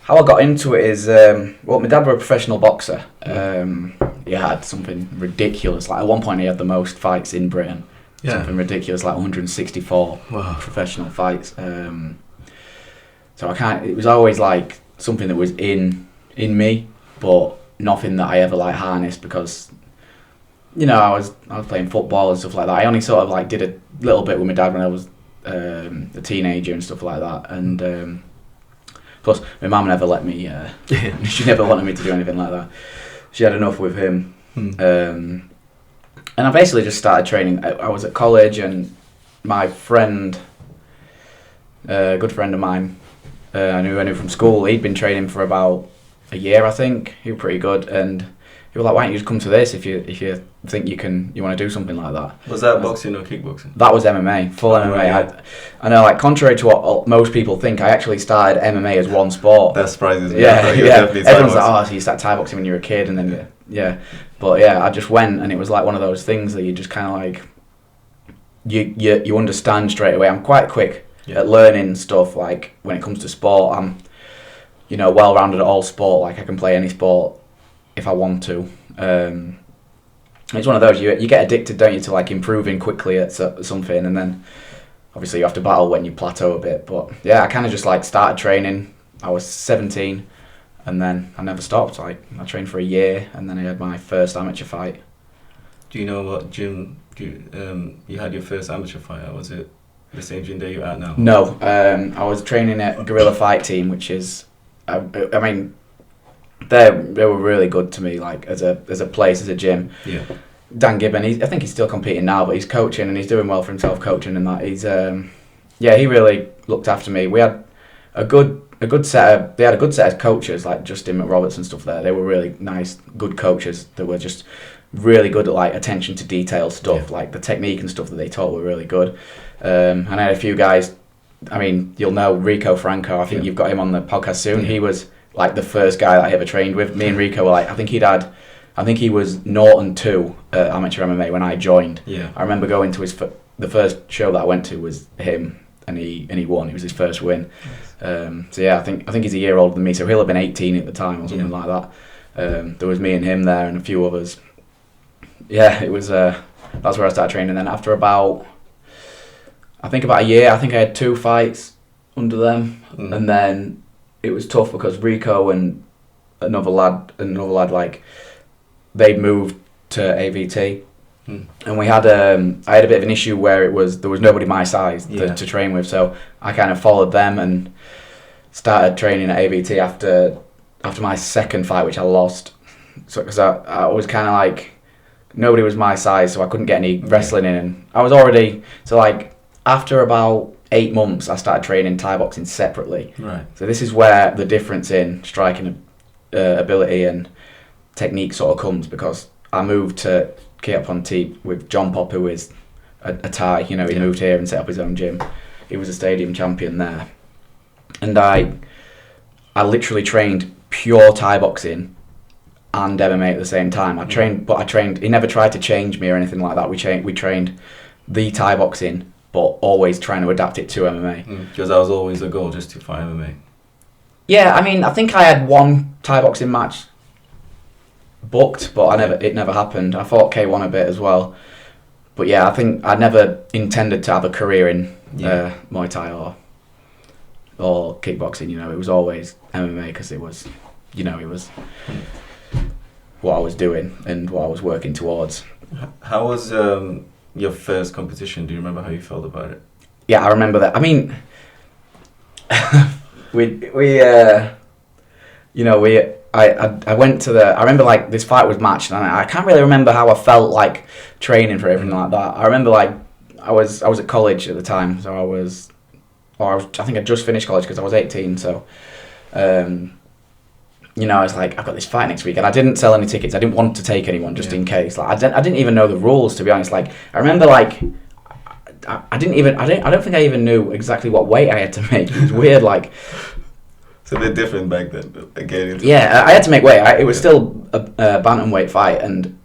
How I got into it is, my dad was a professional boxer. He had something ridiculous. Like at one point, he had the most fights in Britain. Yeah. Something ridiculous, like 164 professional fights. So it was always like something that was in me, but nothing that I ever like harnessed because, I was playing football and stuff like that. I only sort of like did a little bit with my dad when I was a teenager and stuff like that. And plus, my mum never let me. She never wanted me to do anything like that. She had enough with him. And I basically just started training. I was at college, and my friend, a good friend of mine, I knew from school. He'd been training for about a year, I think. He was pretty good, and he was like, "Why don't you just come to this if you think you want to do something like that?" Was that boxing or kickboxing? That was MMA, full MMA. Right. I know, like contrary to what most people think, I actually started MMA as one sport. That surprises me. Yeah. Everyone's like, so you started Thai boxing when you were a kid, and then But I just went, and it was like one of those things that you just kind of like you understand straight away. I'm quite quick at learning stuff. Like when it comes to sport, I'm well-rounded at all sport. Like I can play any sport if I want to. It's one of those you get addicted, don't you, to like improving quickly at something, and then obviously you have to battle when you plateau a bit. But yeah, I kind of just like started training. I was 17, and then I never stopped. Like I trained for a year, and then I had my first amateur fight. Do you know what gym you had your first amateur fight at? Was it the same gym that you're at now? No, I was training at Guerrilla Fight Team, which is, I mean, they were really good to me, like as a place, as a gym. Yeah. Dan Gibbon, I think he's still competing now, but he's coaching and he's doing well for himself coaching and that. He's he really looked after me. We had a good set of coaches like Justin McRoberts and stuff there. They were really nice, good coaches that were just really good at like attention to detail stuff, like the technique and stuff that they taught were really good. And I had a few guys. I mean, you'll know Rico Franco. I think you've got him on the podcast soon. Yeah. He was like the first guy that I ever trained with. Me and Rico were like, I think he was Norton 2 at amateur MMA when I joined. Yeah. I remember going to the first show that I went to was him, and he won. It was his first win. Nice. I think he's a year older than me, so he'll have been 18 at the time or something like that. There was me and him there and a few others. Yeah, it was. That's where I started training. Then after about a year, I think I had 2 fights under them, and then it was tough because Rico and another lad, like they'd moved to AVT, and we had I had a bit of an issue where there was nobody my size to train with, so I kind of followed them and started training at AVT after my second fight, which I lost. So because I was kind of like nobody was my size, so I couldn't get any wrestling in, and I was already so like after about 8 months, I started training Thai boxing separately. Right. So this is where the difference in striking ability and technique sort of comes, because I moved to Kiat with John Pop, who is a Thai. He moved here and set up his own gym. He was a stadium champion there, and I literally trained pure Thai boxing and MMA at the same time. I trained. He never tried to change me or anything like that. We trained the Thai boxing, but always trying to adapt it to MMA. Because that was always the goal, just to fight MMA. Yeah, I mean, I think I had one Thai boxing match booked, but it never happened. I fought K1 a bit as well. But yeah, I think I never intended to have a career in Muay Thai or kickboxing. It was always MMA because it was what I was doing and what I was working towards. How was your first competition? Do you remember how you felt about it? Yeah, I remember that. I mean, I went to I remember like this fight was matched, and I can't really remember how I felt like training for everything like that. I remember like I was at college at the time, so I think I just finished college because I was 18. So, I was like, I've got this fight next week, and I didn't sell any tickets. I didn't want to take anyone just in case. Like I didn't even know the rules, to be honest. Like I remember like I don't think I even knew exactly what weight I had to make. It was weird, like. It's a bit different back then. Again, I had to make weight. It was still a bantamweight fight, and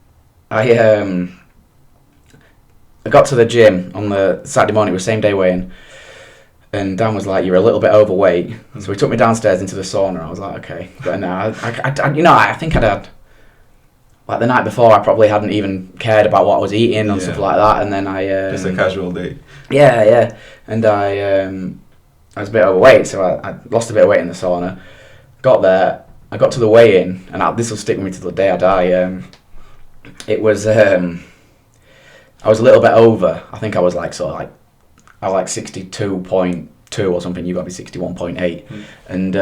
I got to the gym on the Saturday morning. It was same day weigh-in, And Dan was like, "You're a little bit overweight." So he took me downstairs into the sauna. I was like, "Okay." But no, I think I'd had, like the night before, I probably hadn't even cared about what I was eating and stuff like that. And then just a casual day. Yeah. And I was a bit overweight, so I lost a bit of weight in the sauna. Got there, I got to the weigh-in, and this will stick with me till the day I die. It was, I was a little bit over. I think I was like I was like 62.2 or something. You got to be 61.8, and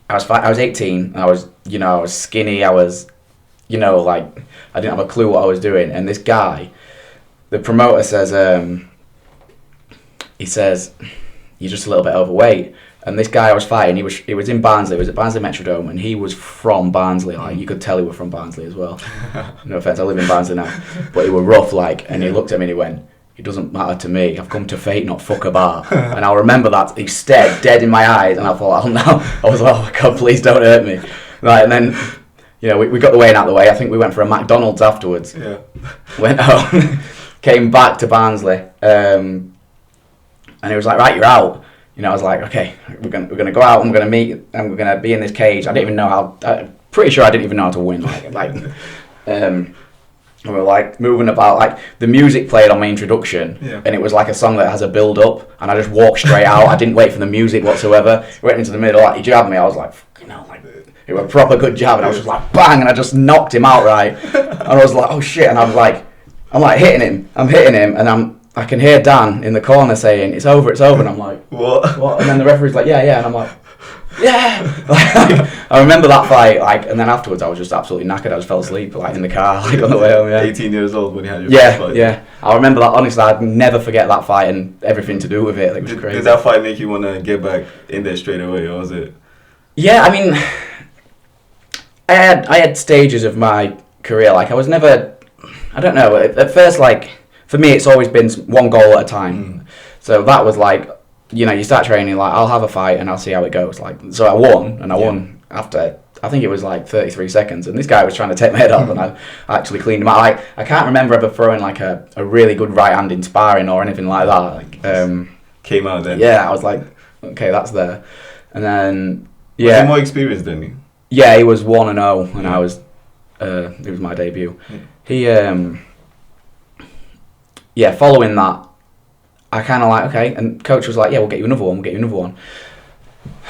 I was 18. And I was skinny. I was, like I didn't have a clue what I was doing. And this guy, the promoter says, he says, "You're just a little bit overweight." And this guy I was fighting, he was in Barnsley. It was at Barnsley Metrodome, and he was from Barnsley. Like you could tell he was from Barnsley as well. No offense, I live in Barnsley now, but he was rough. Like, and he looked at me and he went, "It doesn't matter to me. I've come to fight, not fuck about." And I'll remember that. He stared dead in my eyes, and I thought, "Oh no!" I was like, "Oh my God, please don't hurt me." Right, and then, we got the weigh-in out of the way. I think we went for a McDonald's afterwards. Yeah. Went home, came back to Barnsley, and he was like, "Right, you're out." I was like, "Okay, we're gonna go out and we're gonna meet and we're gonna be in this cage." I didn't even know how. I'm pretty sure I didn't even know how to win. And we were like moving about. Like the music played on my introduction, and it was like a song that has a build up. And I just walked straight out. I didn't wait for the music whatsoever. Went into the middle. Like he jabbed me. I was like, it was a proper good jab, and I was just like bang, and I just knocked him out right. And I was like, "Oh shit!" And I'm like hitting him. I'm hitting him, and I can hear Dan in the corner saying, "It's over, it's over." And I'm like, What? And then the referee's like, yeah. And I'm like, yeah. I remember that fight, and then afterwards I was just absolutely knackered. I just fell asleep, in the car, on the way home. Yeah. 18 years old when you had your first fight. Yeah. I remember that, honestly. I'd never forget that fight and everything to do with it. It was crazy. Did that fight make you want to get back in there straight away, or was it? Yeah, I mean, I had stages of my career. I was never, I don't know, at first, for me, it's always been one goal at a time. So that was you start training, I'll have a fight and I'll see how it goes. So I won, and I won after, I think it was 33 seconds. And this guy was trying to take my head off, and I actually cleaned him out. I can't remember ever throwing a really good right hand in sparring or anything like that. Came out then. Yeah, I was like, okay, that's there. And then, Was he more experienced than you? Yeah, he was 1-0, and I was, it was my debut. He, following that, I kind of okay, and coach was like, "Yeah, we'll get you another one,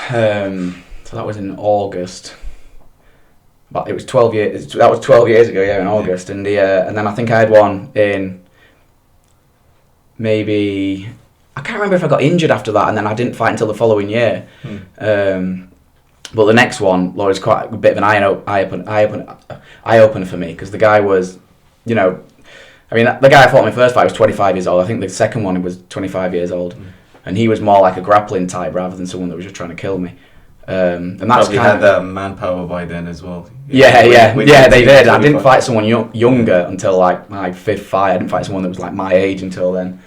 so that was in August, but it was 12 years. That was 12 years ago, in August, and and then I think I had one in maybe, I can't remember if I got injured after that, and then I didn't fight until the following year. But the next one was quite a bit of an eye opener for me, because the guy was, the guy I fought in my first fight was 25 years old. I think the second one was 25 years old, and he was more like a grappling type rather than someone that was just trying to kill me. And that's probably had that manpower by then as well. Yeah, they did. I didn't fight someone younger until my fifth fight. I didn't fight someone that was my age until then.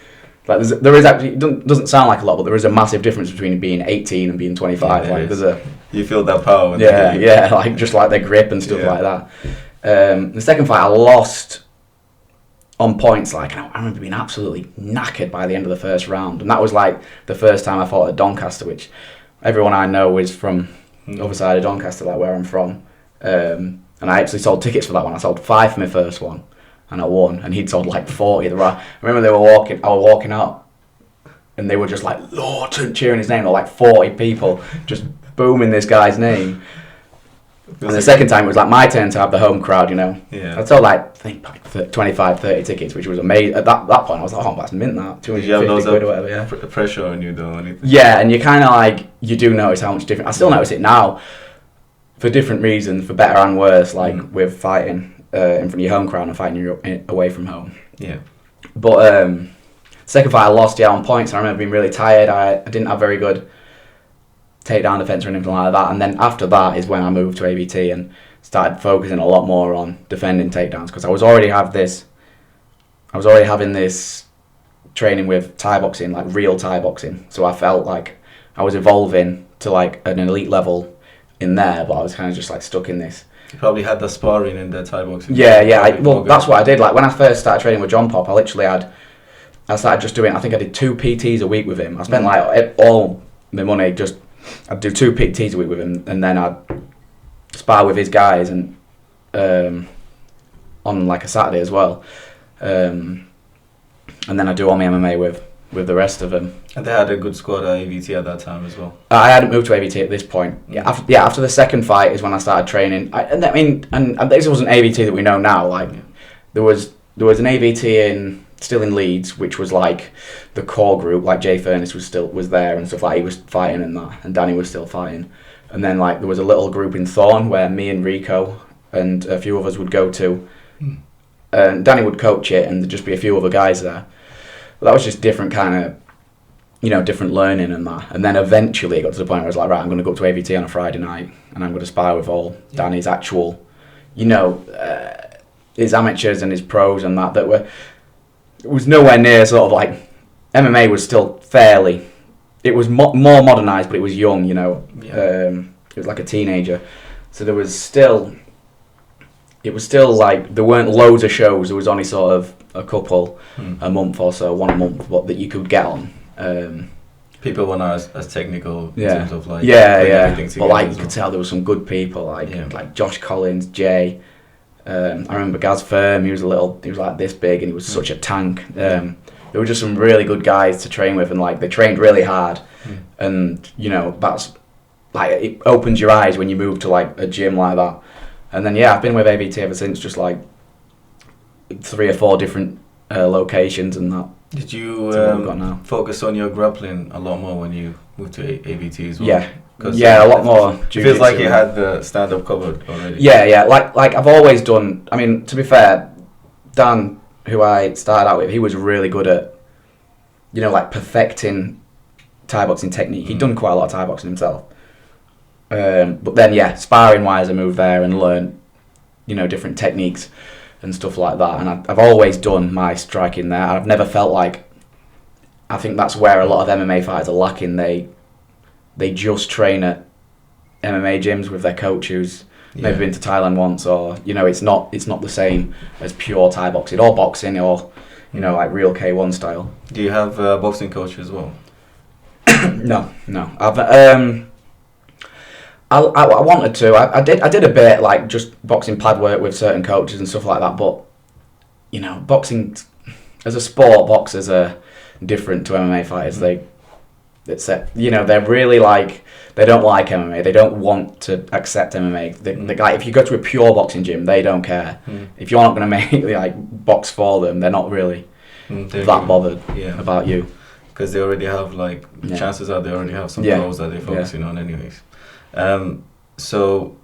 There is actually, it doesn't sound like a lot, but there is a massive difference between being 18 and being 25. You feel that power. Just their grip and stuff like that. The second fight I lost on points. I remember being absolutely knackered by the end of the first round, and that was the first time I fought at Doncaster, which everyone I know is from the other side of Doncaster, where I'm from. And I actually sold tickets for that one. I sold 5 for my first one, and I won. And he'd sold 40. I remember I was walking out, and they were just Lawton cheering his name, or 40 people just booming this guy's name. And the second time it was my turn to have the home crowd, I sold I think 25, 30 tickets, which was amazing. At that point I was oh, that's mint that. 250 quid or whatever, pressure on you though? Anything? Yeah, and you kind of you do notice how much different. I still notice it now, for different reasons, for better and worse, with fighting in front of your home crowd and fighting away from home. Yeah. But second fight I lost, on points. I remember being really tired. I didn't have very good takedown defense or anything like that, and then after that is when I moved to ABT and started focusing a lot more on defending takedowns, because I was already having this training with Thai boxing, real Thai boxing, so I felt like I was evolving to an elite level in there, but I was kind of just stuck in this. You probably had the sparring in the Thai boxing. Yeah. That's what I did. When I first started training with John Pop, I literally had I started just doing. I think I did 2 PTs a week with him. I spent like all my money I'd do 2 PTs a week with him, and then I'd spar with his guys and on like a Saturday as well, and then I'd do all my MMA with the rest of them. And they had a good squad at AVT at that time as well. I hadn't moved to AVT at this point. After the second fight is when I started training. And this wasn't AVT that we know now. Like there was an AVT still in Leeds, which was like the core group. Like Jay Furness was there and stuff, like he was fighting and that, and Danny was still fighting. And then like there was a little group in Thorn where me and Rico and a few of us would go to, and Danny would coach it, and there'd just be a few other guys there. But that was just different kind of, different learning and that. And then eventually it got to the point where I was like, right, I'm going to go up to AVT on a Friday night, and I'm going to spar with all Danny's actual, his amateurs and his pros and that were. It was nowhere near sort of like MMA was still fairly. It was more modernised, but it was young. It was like a teenager, so there was still. It was still like there weren't loads of shows. There was only sort of a couple a month or so, one a month, that you could get on. People were not as technical in terms of like everything together. But like you could tell there were some good people like Josh Collins, Jay. I remember Gaz Firm. He was like this big, and he was such a tank. There were just some really good guys to train with, and like they trained really hard. And that's like it opens your eyes when you move to like a gym like that. And then I've been with AVT ever since, just like 3 or 4 different locations and that. Did you focus on your grappling a lot more when you moved to AVT as well? Yeah, a lot more. It feels like you had the stand-up covered already. Yeah. Like I've always done. I mean, to be fair, Dan, who I started out with, he was really good at, like perfecting Thai boxing technique. He'd done quite a lot of Thai boxing himself. But then, sparring-wise, I moved there and learned, different techniques and stuff like that. And I've always done my striking there. I've never felt like. I think that's where a lot of MMA fighters are lacking. They just train at MMA gyms with their coach who's maybe been to Thailand once, or it's not the same as pure Thai boxing or boxing or like real K1 style. Do you have a boxing coach as well? No. I wanted to. I did a bit like just boxing pad work with certain coaches and stuff like that. But boxing as a sport, boxers are different to MMA fighters. They're really like, they don't like MMA. They don't want to accept MMA. They like, if you go to a pure boxing gym, they don't care. If you're not going to make like box for them, they're not really that bothered about you. Because they already have chances are they already have some pros that they're focusing on anyways. So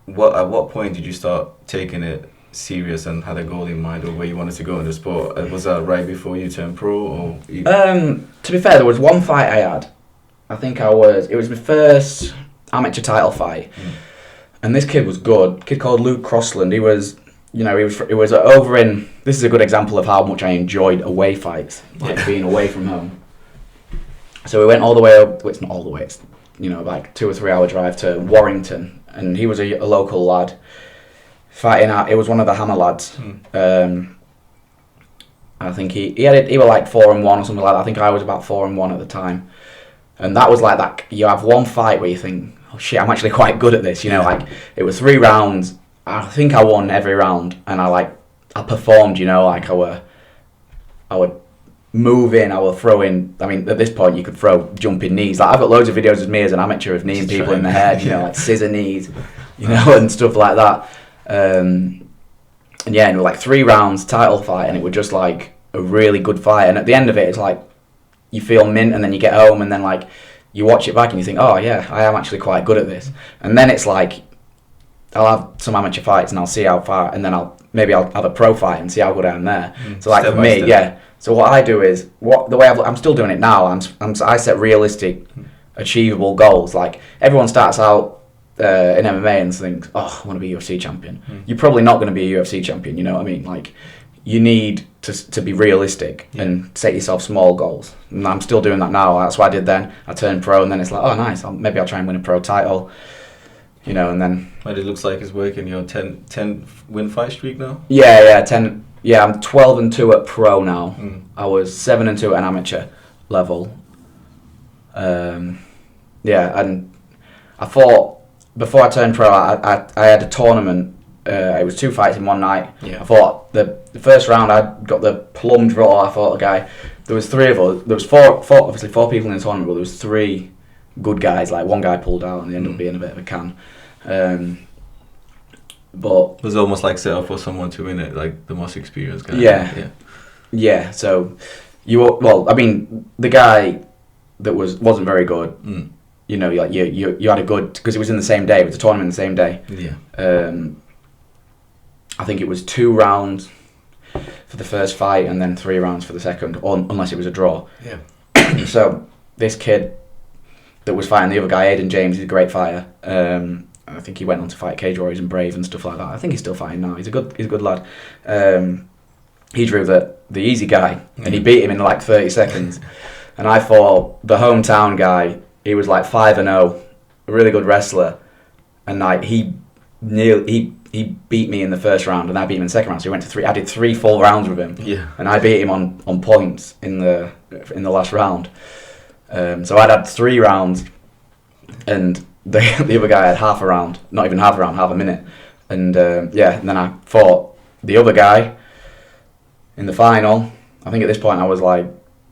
at what point did you start taking it serious and had a goal in mind or where you wanted to go in the sport? Was that right before you turned pro, or? To be fair, there was one fight I had. I think it was my first amateur title fight, and this kid was good. A kid called Luke Crossland. He was over in. This is a good example of how much I enjoyed away fights, being away from home. So we went all the way up. Well, it's not all the way. It's like 2 or 3 hour drive to Warrington, and he was a local lad. Fighting out, it was one of the Hammer lads. I think he were like 4-1 or something like that. I think I was about 4-1 at the time, and that was like that. You have one fight where you think, oh shit, I'm actually quite good at this. Like it was 3 rounds. I think I won every round, and I performed. Like I would move in, I will throw in. I mean, at this point, you could throw jumping knees. Like I've got loads of videos of me as an amateur of kneeing people in the head. Like scissor knees, and stuff like that. And it was like 3 rounds title fight, and it was just like a really good fight. And at the end of it, it's like you feel mint, and then you get home, and then like you watch it back, and you think, oh yeah, I am actually quite good at this. And then it's like I'll have some amateur fights, and I'll see how far, and then I'll have a pro fight and see how good I am there. So like for me, So what I do is I'm still doing it now. I set realistic, achievable goals. Like everyone starts out. In MMA and thinks, oh, I want to be a UFC champion. You're probably not going to be a UFC champion, you know what I mean? Like, you need to be realistic and set yourself small goals. And I'm still doing that now. That's what I did then. I turned pro, and then it's like, oh, nice. Maybe I'll try and win a pro title, and then... But it looks like it's working. You're 10 win fight streak now? Yeah, 10 Yeah, I'm 12-2 at pro now. I was 7-2 at an amateur level. Yeah, and I thought before I turned pro, I had a tournament. It was 2 fights in one night. Yeah. I thought the first round I got the plum draw. I thought there was 3 of us. There was obviously 4 people in the tournament, but there was 3 good guys. Like one guy pulled out and he ended up being a bit of a can. But it was almost like set up for someone to win it, like the most experienced guy. Yeah. So the guy that wasn't very good. You know, like you had a good, because it was in the same day. It was a tournament the same day. Yeah. I think it was 2 rounds for the first fight and then 3 rounds for the second, unless it was a draw. Yeah. So this kid that was fighting the other guy, Aidan James, he's a great fighter. I think he went on to fight Cage Warriors and Brave and stuff like that. I think he's still fighting now. He's a good lad. He drew the easy guy and he beat him in like 30 seconds. And I thought the hometown guy, he was like 5-0, a really good wrestler, and like he beat me in the first round and I beat him in the second round. So we went to 3. I did 3 full rounds with him. Yeah. And I beat him on points in the last round. So I'd had 3 rounds, and the other guy had half a round, not even half a round, half a minute. And and then I fought the other guy in the final. I think at this point I was like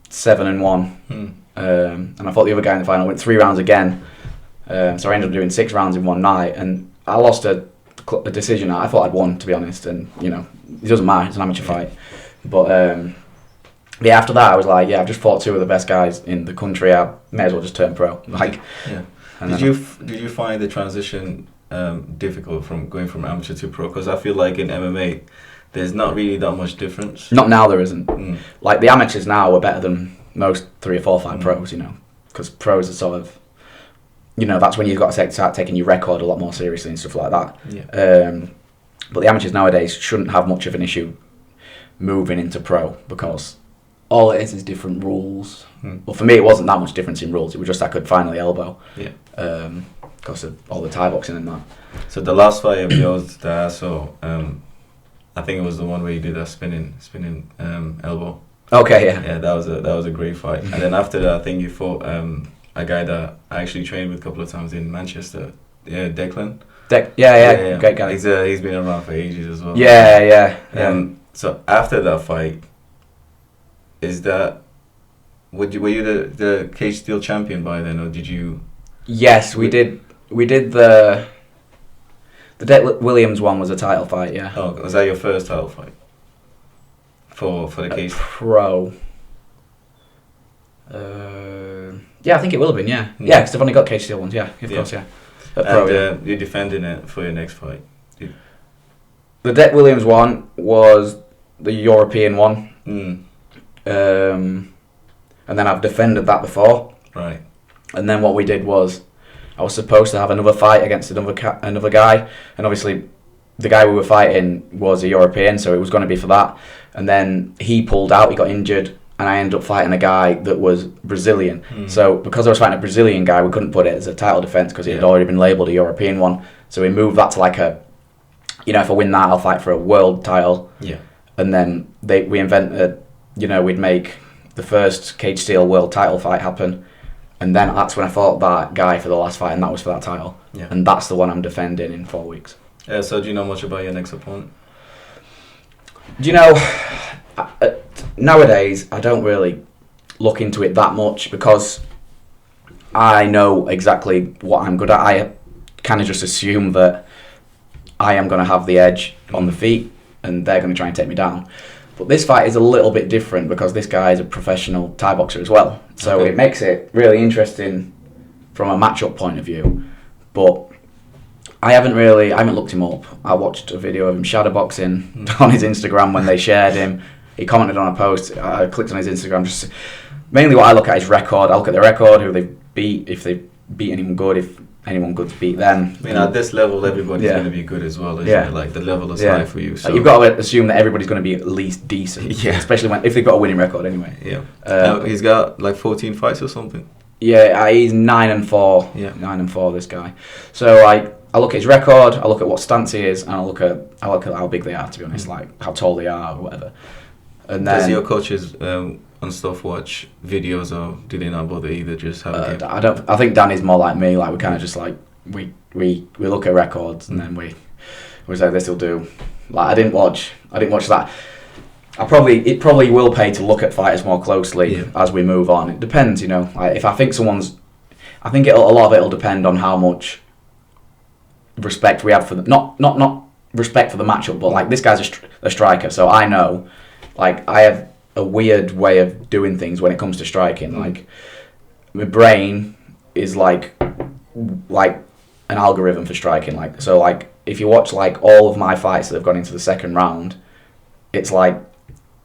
7-1. And I fought the other guy in the final, went 3 rounds again. So I ended up doing 6 rounds in one night, and I lost a decision. I thought I'd won, to be honest, and you know, it doesn't matter, it's an amateur fight. But after that I was like, I've just fought 2 of the best guys in the country, I may as well just turn pro. Like, yeah. Did you find the transition difficult from going from amateur to pro? Because I feel like in MMA there's not really that much difference. Not now, there isn't. Like the amateurs now are better than most 3 or 4 fight pros, you know, because pros are sort of, you know, that's when you've got to start taking your record a lot more seriously and stuff like that. Yeah. But the amateurs nowadays shouldn't have much of an issue moving into pro, because all it is different rules. Well, for me, it wasn't that much difference in rules. It was just I could finally elbow. Yeah. Because of all the Thai boxing and that. So the last fight of yours that I saw, I think it was the one where you did a spinning elbow. Okay, yeah. Yeah, that was a great fight. And then after that, I think you fought a guy that I actually trained with a couple of times in Manchester. Yeah, Declan. Yeah. Great guy. He's been around for ages as well. Yeah. So after that fight, were you the cage steel champion by then, or did you? Yes, we did. We did the Deck Williams one was a title fight. Yeah. Oh, was that your first title fight? For the cage pro. Yeah, I think it will have been. Yeah, because I've only got cage steel ones. Yeah, of course. Yeah. You're defending it for your next fight. The Deck Williams one was the European one. And then I've defended that before. Right. And then what we did was, I was supposed to have another fight against another guy, and obviously the guy we were fighting was a European, so it was going to be for that. And then he pulled out, he got injured, and I ended up fighting a guy that was Brazilian. So because I was fighting a Brazilian guy, we couldn't put it as a title defense because it had already been labelled a European one. So we moved that to like a, you know, if I win that, I'll fight for a world title. Yeah. And then we invented, you know, we'd make the first cage steel world title fight happen, and then that's when I fought that guy for the last fight, and that was for that title. Yeah. And that's the one I'm defending in 4 weeks. So do you know much about your next opponent? Do you know, nowadays I don't really look into it that much because I know exactly what I'm good at. I kind of just assume that I am going to have the edge on the feet and they're going to try and take me down. But this fight is a little bit different because this guy is a professional Thai boxer as well. So it makes it really interesting from a matchup point of view. But I haven't looked him up. I watched a video of him shadowboxing on his Instagram when they shared him. He commented on a post. I clicked on his Instagram. Just mainly what I look at is record. I look at the record, who they beat, if they beat anyone good, if anyone good to beat them. I mean, at this level, everybody's going to be good as well, isn't it? Like, the level is high for you. So. You've got to assume that everybody's going to be at least decent. Yeah. Especially if they've got a winning record anyway. Yeah. He's got like 14 fights or something. Yeah, he's 9-4. Yeah. 9-4, this guy. So I look at his record, I look at what stance he is, and I look at how big they are, to be honest, like how tall they are or whatever. And then does your coaches and stuff watch videos, or do they not bother either? Just have a game? I think Danny's more like me. Like we kind of just like we look at records and then we say this will do. Like I didn't watch that. It probably will pay to look at fighters more closely as we move on. It depends, you know. Like if I think I think a lot of it will depend on how much respect we have for the not respect for the matchup, but like this guy's a striker, so I know, like I have a weird way of doing things when it comes to striking. Like my brain is like an algorithm for striking. Like so, like if you watch like all of my fights that have gone into the second round, it's like,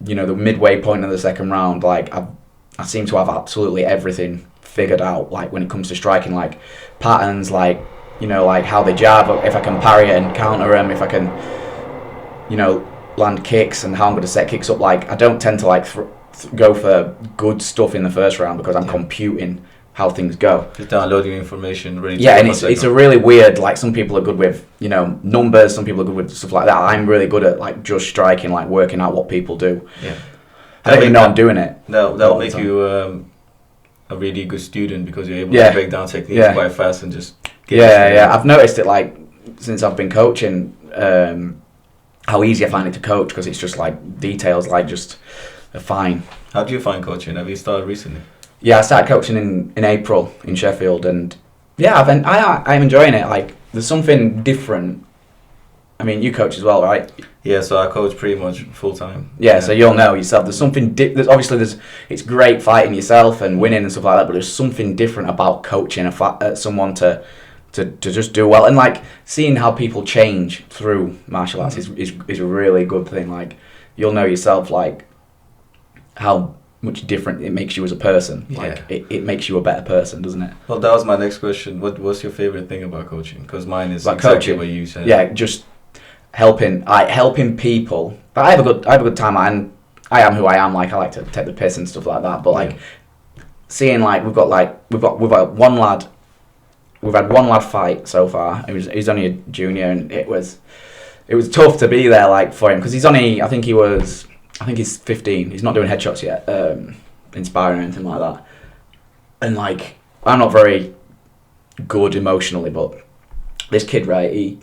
you know, the midway point of the second round, like I seem to have absolutely everything figured out. Like when it comes to striking, like patterns, like, you know, like how they jab, if I can parry it and counter them, if I can, you know, land kicks and how I'm going to set kicks up. Like I don't tend to like go for good stuff in the first round because I'm computing how things go. Just downloading information, ready to and it's a really weird, like some people are good with, you know, numbers, some people are good with stuff like that. I'm really good at like just striking, like working out what people do. Yeah. I don't even know I'm doing it. That'll make you a really good student because you're able to break down techniques quite fast and just I've noticed it like since I've been coaching, how easy I find it to coach because it's just like details like just fine. How do you find coaching? Have you started recently? Yeah, I started coaching in April in Sheffield, and I'm enjoying it. Like there's something different. I mean, you coach as well, right? Yeah, so I coach pretty much full time. Yeah, so you'll know yourself. There's something. It's great fighting yourself and winning and stuff like that, but there's something different about coaching someone to just do well, and like seeing how people change through martial arts is a really good thing. Like you'll know yourself, like how much different it makes you as a person. Like it makes you a better person, doesn't it? Well, that was my next question. What's your favorite thing about coaching? Because mine is like exactly coaching. What you said. Yeah, just helping people. But I have a good time, and I am who I am. Like I like to take the piss and stuff like that. But like seeing like we've got one lad. We've had one lad fight so far. He's only a junior, and it was tough to be there like for him because he's only I think he's 15. He's not doing headshots yet, inspiring or anything like that. And like I'm not very good emotionally, but this kid, right? He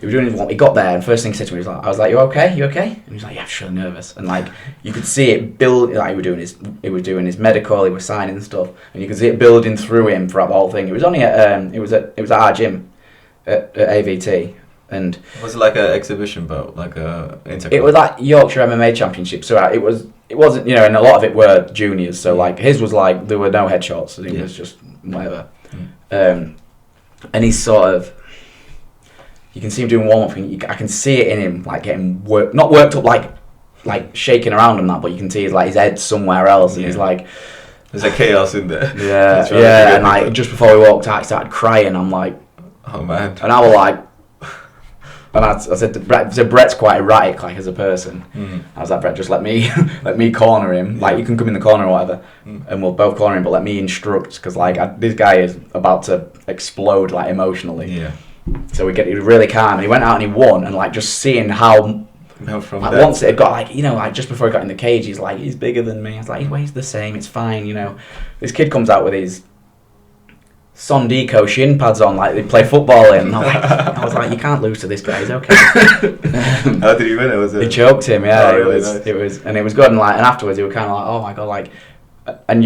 was doing his one. He got there, and first thing he said to me, I was like, "You okay? You okay?" And he was like, "Yeah, I'm sure nervous." And like you could see it build. Like he was doing his medical. He was signing stuff, and you could see it building through him throughout the whole thing. It was only at it was at our gym at AVT. And was it like an exhibition bout, like a interclub? It was like Yorkshire MMA Championship. So it wasn't, you know, and a lot of it were juniors. So like his was like there were no headshots. It was just whatever. And he's sort of, you can see him doing warm up. I can see it in him, like getting not worked up, like shaking around and that, but you can see his head somewhere else, and he's like, there's a chaos in there. Yeah. And like just before we walked out, he started crying. I'm like, oh man. And I was like. And I said to Brett, Brett's quite erratic, like as a person. I was like, Brett, just let me corner him. Like you can come in the corner or whatever, and we'll both corner him, but let me instruct because like this guy is about to explode like emotionally. Yeah. So he was really calm, and he went out and he won, and like just seeing how. Once it got like, you know, like just before he got in the cage, he's like, he's bigger than me. I was like, he weighs the same, it's fine, you know. This kid comes out with his Sondico shin pads on, like they play football in. I was like, you can't lose to this guy. He's okay. How did he win it? He choked him. Yeah, oh, really nice. It was, and it was good. And like, and afterwards, you were kind of like, oh my god, like, and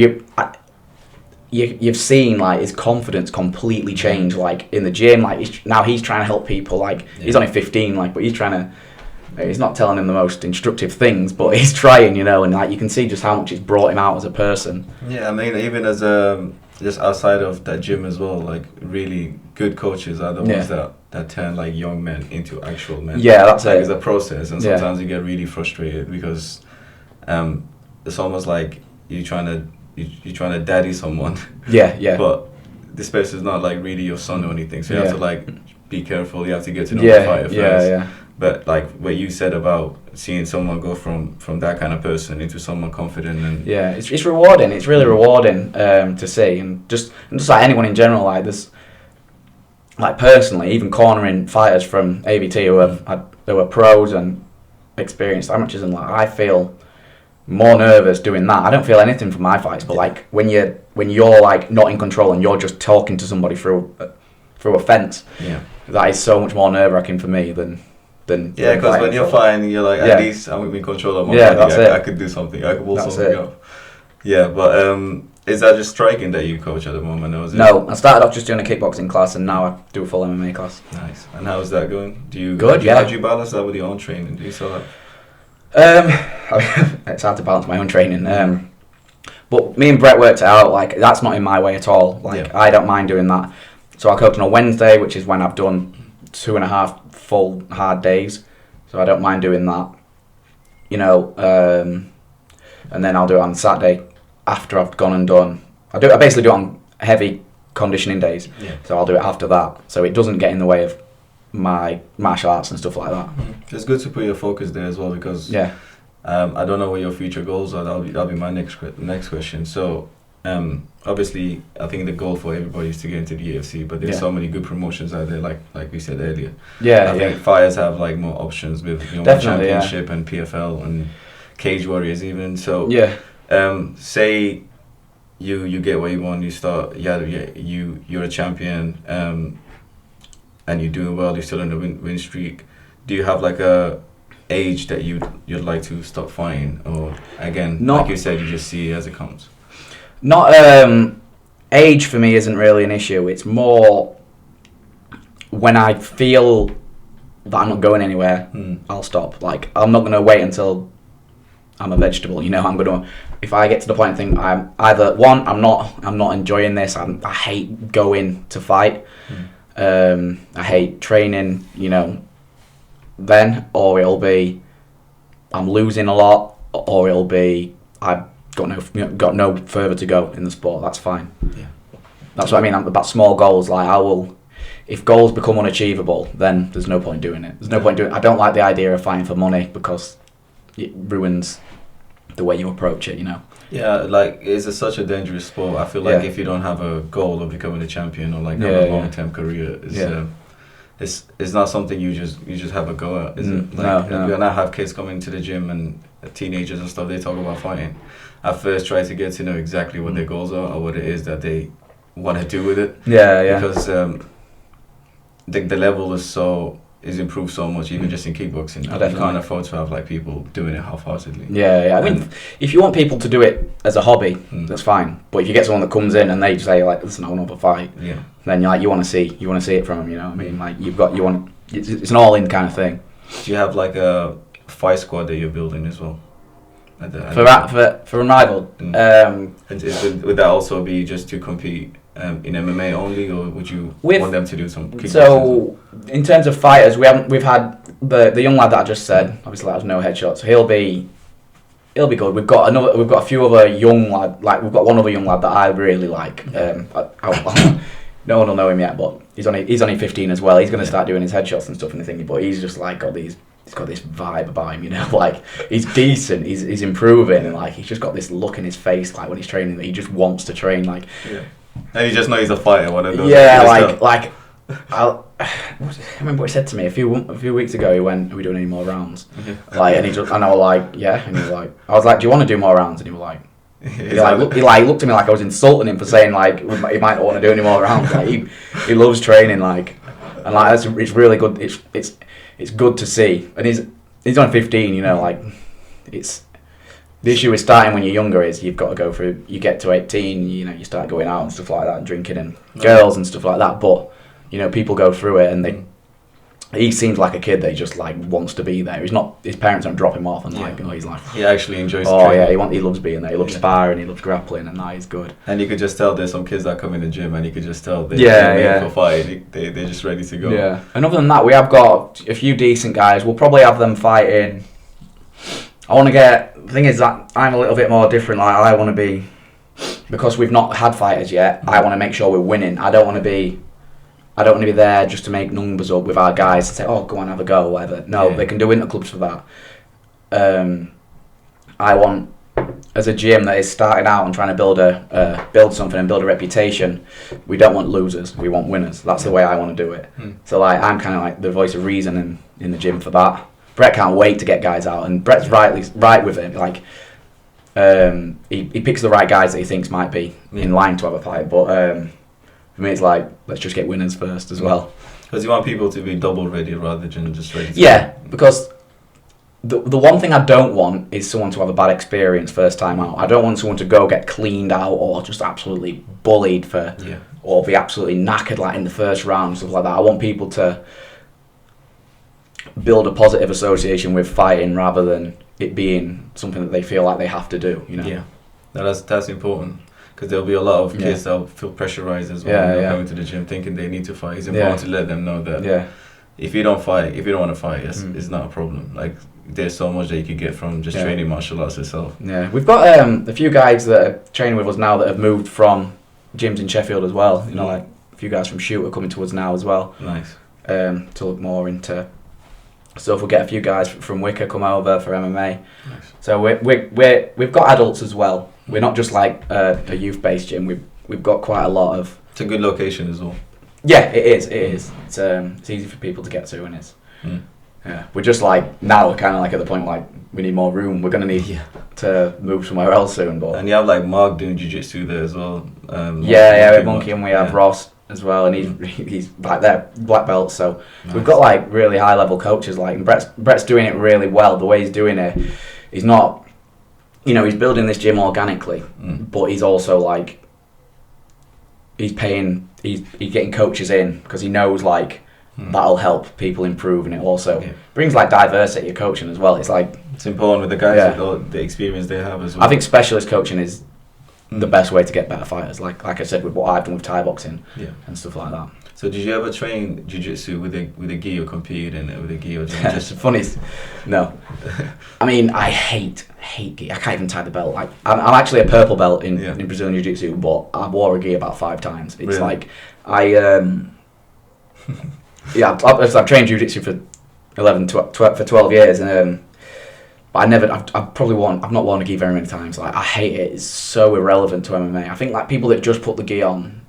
you've seen like his confidence completely change, like in the gym. Like now he's trying to help people. Like he's only 15, like, but he's trying to. He's not telling him the most instructive things, but he's trying, you know, and like you can see just how much it's brought him out as a person. Yeah, I mean, even as just outside of that gym as well, like really good coaches are the ones that turn like young men into actual men. Yeah, that's like it. It's a process, and sometimes you get really frustrated because it's almost like you're trying to daddy someone. Yeah. But this person's not like really your son or anything, so you have to like be careful. You have to get to know the fighter first. Yeah. But like what you said about seeing someone go from that kind of person into someone confident and it's rewarding. It's really rewarding to see, and just like anyone in general, like like personally, even cornering fighters from ABT who were pros and experienced amateurs, and like I feel more nervous doing that. I don't feel anything from my fights, but like when you're like not in control and you're just talking to somebody through a fence, that is so much more nerve-wracking for me than because when you're fighting, you're like, at least I'm in control of my body. That's it. I could do something. I could pull something off. Yeah, but is that just striking that you coach at the moment? Or No, I started off just doing a kickboxing class, and now I do a full MMA class. Nice. And how's that going? Good, How do you balance that with your own training? Do you still have? It's hard to balance my own training. But me and Brett worked it out. Like that's not in my way at all. Like I don't mind doing that. So I coach on a Wednesday, which is when I've done 2.5 full hard days. So I don't mind doing that. And then I'll do it on Saturday after I've gone and done. I basically do it on heavy conditioning days. Yeah. So I'll do it after that. So it doesn't get in the way of my martial arts and stuff like that. It's good to put your focus there as well because I don't know what your future goals are. That'll be my next question. So obviously I think the goal for everybody is to get into the UFC, but there's so many good promotions out there, like we said earlier. I think fighters have like more options with Championship and PFL and Cage Warriors even. So say you get what you want, you start you're a champion and you're doing well, you're still in the win streak. Do you have like a age that you'd like to stop fighting, or again, like you said, you just see it as it comes? Not age for me isn't really an issue. It's more when I feel that I'm not going anywhere, I'll stop. Like I'm not gonna wait until I'm a vegetable. I'm gonna. If I get to the point and think I'm either one, I'm not enjoying this. I hate going to fight. I hate training. Then, or it'll be I'm losing a lot, or it'll be I've got no further to go in the sport. That's fine. Yeah, that's what I mean. About small goals, like I will. If goals become unachievable, then there's no point doing it. There's no point doing. I don't like the idea of fighting for money because it ruins the way you approach it. Yeah, like it's such a dangerous sport. I feel like if you don't have a goal of becoming a champion or like have a long-term career, it's not something you just have a go at, is it? Like when I have kids coming to the gym and teenagers and stuff, they talk about fighting. I first try to get to know exactly what their goals are or what it is that they want to do with it. Because the level is improved so much, even just in kickboxing. You can't afford to have like people doing it half-heartedly. I mean, if you want people to do it as a hobby, that's fine. But if you get someone that comes in and they say like, "Listen, I want to have a fight," then you want to see it from them. You know what I mean? Like it's an all-in kind of thing. Do you have like a fight squad that you're building as well? For Unrivaled. Would that also be just to compete in MMA only, or would you want them to do some kickboxing? So in terms of fighters, we've had the young lad that I just said. Obviously, that was no headshots. He'll be good. We've got a few other young lad. Like we've got one other young lad that I really like. No one will know him yet, but he's only 15 as well. He's going to start doing his headshots and stuff and thinking, but he's just like he's got this vibe about him, like he's decent, he's improving, and like he's just got this look in his face, like when he's training, that he just wants to train, like. And he just knows he's a fighter. What I remember what he said to me a few weeks ago. He went, "Are we doing any more rounds?" Like, and I was like, "Yeah," and he was like, "I was like, do you want to do more rounds?" And he was like. He looked at me like I was insulting him for saying like he might not want to do any more rounds. Like he loves training, like, and like it's really good. It's good to see, and he's only 15. Like it's the issue with starting when you're younger is you've got to go through. You get to 18, you start going out and stuff like that, and drinking and girls and stuff like that. But people go through it, and he seems like a kid that just like wants to be there. He's not. His parents don't drop him off, and he's like. He actually enjoys. He loves being there. He loves sparring. He loves grappling, and that is good. And you could just tell there's some kids that come in the gym, and you could just tell they're for fight. They're just ready to go. Yeah. And other than that, we have got a few decent guys. We'll probably have them fighting. I want to get. The thing is that I'm a little bit more different. Like I want to be, because we've not had fighters yet. I want to make sure we're winning. I don't want to be there just to make numbers up with our guys and say, "Oh, go on, have a go," whatever. No, they can do interclubs for that. I want as a gym that is starting out and trying to build something and build a reputation, we don't want losers. We want winners. That's the way I want to do it. So like I'm kind of like the voice of reason in the gym for that. Brett can't wait to get guys out, and Brett's right with it. Like he picks the right guys that he thinks might be in line to have a fight. But for me, it's like let's just get winners first as well. Because you want people to be double ready rather than just ready. Because the one thing I don't want is someone to have a bad experience first time out. I don't want someone to go get cleaned out or just absolutely bullied or be absolutely knackered like in the first round, stuff like that. I want people to build a positive association with fighting rather than it being something that they feel like they have to do. Yeah, that's important. Because there'll be a lot of kids that'll feel pressurized as well going to the gym thinking they need to fight. It's important to let them know that if you don't want to fight, it's not a problem. Like there's so much that you could get from just training martial arts itself. Yeah, we've got a few guys that are training with us now that have moved from gyms in Sheffield as well. You know, like a few guys from Shoot are coming to us now as well. Nice. To look more into. So if we'll get a few guys from Wicker come over for MMA. Nice. So we've got adults as well. We're not just like a youth-based gym. We've got quite a lot of. It's a good location as well. Yeah, it is. It's easy for people to get to, and it's. Yeah, we're just like now we're kind of like at the point like we need more room. We're gonna need to move somewhere else soon. But and you have like Mark doing jiu-jitsu there as well. We have Monkey and we have Ross as well, and he's like they're black belts. So we've got like really high level coaches. Like and Brett's doing it really well. The way he's doing it, he's not. You know, he's building this gym organically, but he's also like he's getting coaches in because he knows like. That'll help people improve, and it also brings like diversity of coaching as well. It's like it's important with the guys with all the experience they have as well. I think specialist coaching is the best way to get better fighters. Like I said, with what I've done with Thai boxing and stuff like that. So did you ever train jiu-jitsu with a gi or compete in it with a gi or just funny? No, I mean I hate gi. I can't even tie the belt. Like I'm actually a purple belt in Brazilian jiu-jitsu, but I wore a gi about 5 times. It's really? Like I've trained jiu-jitsu for 12 years, and but I've not worn a gi very many times. Like I hate it. It's so irrelevant to MMA. I think like people that just put the gi on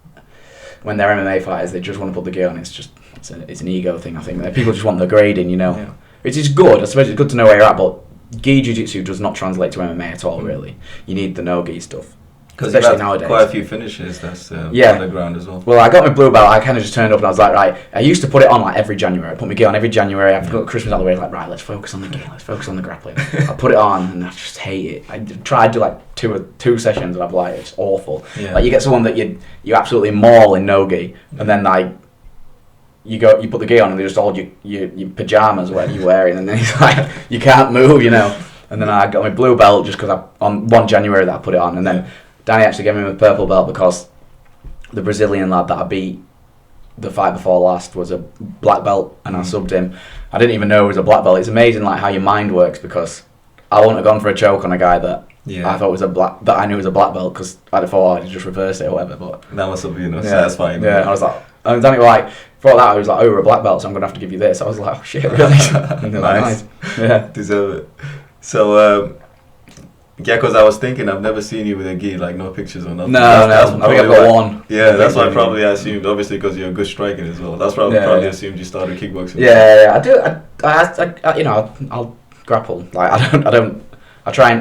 when they're MMA fighters, they just want to put the gi on. It's an ego thing. I think people just want the grading, you know. Which is good. I suppose it's good to know where you're at, but gi jiu-jitsu does not translate to MMA at all. Really, you need the no gi stuff. Especially nowadays. Quite a few finishes that's on the ground as well. Well, I got my blue belt. I kind of just turned up and I was like, right. I used to put it on like every January. I put my gi on every January. I've got Christmas out of the way. Like, right, let's focus on the gi. Let's focus on the grappling. I put it on and I just hate it. I tried to like two sessions and I'm like, it's awful. Yeah. Like you get someone that you absolutely maul in no gi, and then like you put the gi on and they just hold your pajamas or whatever you're wearing, and then it's like you can't move, you know. And then I got my blue belt just because on 1 January that I put it on, and then. Danny actually gave me a purple belt because the Brazilian lad that I beat the fight before last was a black belt, and I subbed him. I didn't even know he was a black belt. It's amazing like how your mind works, because I wouldn't have gone for a choke on a guy that I thought was that I knew was a black belt, because I'd have thought I'd just reverse it or whatever. But that must have been satisfying. Yeah, I was like, and Danny was like, for that, I was like, oh, you're a black belt, so I'm gonna have to give you this. I was like, oh shit, really? Nice. Yeah, deserve it. So. Yeah, because I was thinking I've never seen you with a gi, like no pictures or nothing. No, I think I've got one. Yeah, that's why probably I assumed, obviously because you're a good striker as well. That's probably assumed you started kickboxing. Yeah, I do. I you know, I'll grapple. Like I try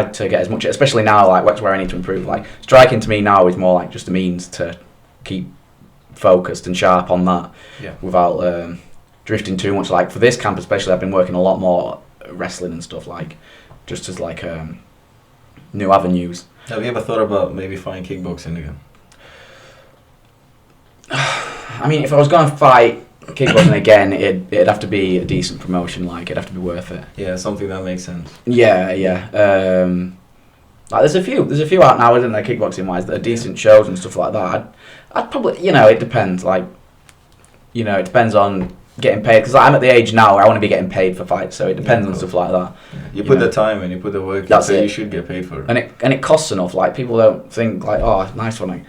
to get as much, especially now, like that's where I need to improve. Like striking to me now is more like just a means to keep focused and sharp on that, without drifting too much. Like for this camp especially, I've been working a lot more wrestling and stuff, like. Just as like new avenues. Have you ever thought about maybe fighting kickboxing again? I mean, if I was going to fight kickboxing again, it'd have to be a decent promotion. Like it'd have to be worth it. Yeah, something that makes sense. Yeah. Like there's a few out now, isn't there, kickboxing wise, that are decent shows and stuff like that. I'd probably, you know, it depends. Like, you know, it depends on. Getting paid, because I'm at the age now where I want to be getting paid for fights, so it depends on stuff like that. You put the time and you put the work in, so you should get paid for it. And it costs enough. Like people don't think like, oh, nice one.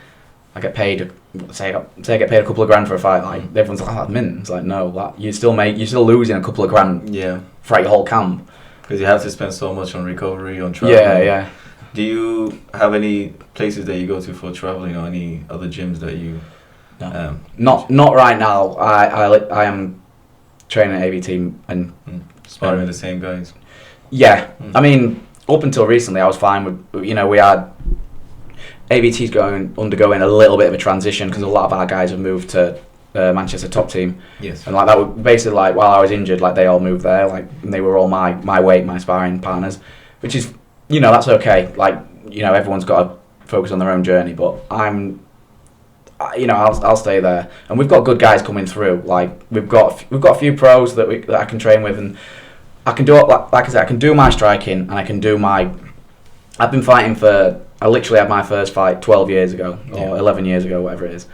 I get paid. Say I get paid a couple of grand for a fight. Like everyone's like, oh, that's mint. It's like no, you're still losing a couple of grand. Yeah. Throughout your whole camp. Because you have to spend so much on recovery, on travel. Yeah. Do you have any places that you go to for traveling, or any other gyms that you? No. Not right now. I am training at AV team and sparring with the same guys. Yeah, I mean, up until recently, I was fine with, you know, we had AVT's undergoing a little bit of a transition because a lot of our guys have moved to Manchester top team. Yes. And like that was basically like while I was injured, like they all moved there, like and they were all my weight, my sparring partners, which is, you know, that's okay. Like, you know, everyone's got to focus on their own journey, but I'll stay there. And we've got good guys coming through. Like we've got a few pros that I can train with, and I can do it, like I said, I can do my striking, and I can do my. I've been fighting for. I literally had my first fight 12 years ago, or 11 years ago, whatever it is.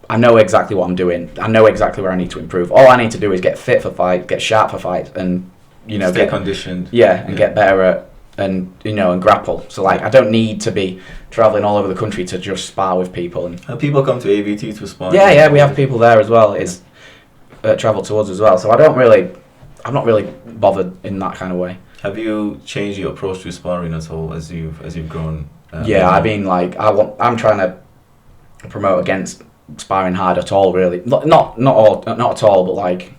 I know exactly what I'm doing. I know exactly where I need to improve. All I need to do is get fit for fight, get sharp for fights, and stay conditioned. Yeah, and get better at and grapple. So like, I don't need to be traveling all over the country to just spar with people. And people come to AVT to spar. Yeah, we have people there as well. It's travel towards as well. So I'm not really bothered in that kind of way. Have you changed your approach to sparring at all as you've grown? I mean, like I'm trying to promote against sparring hard at all. Really, not at all. But like,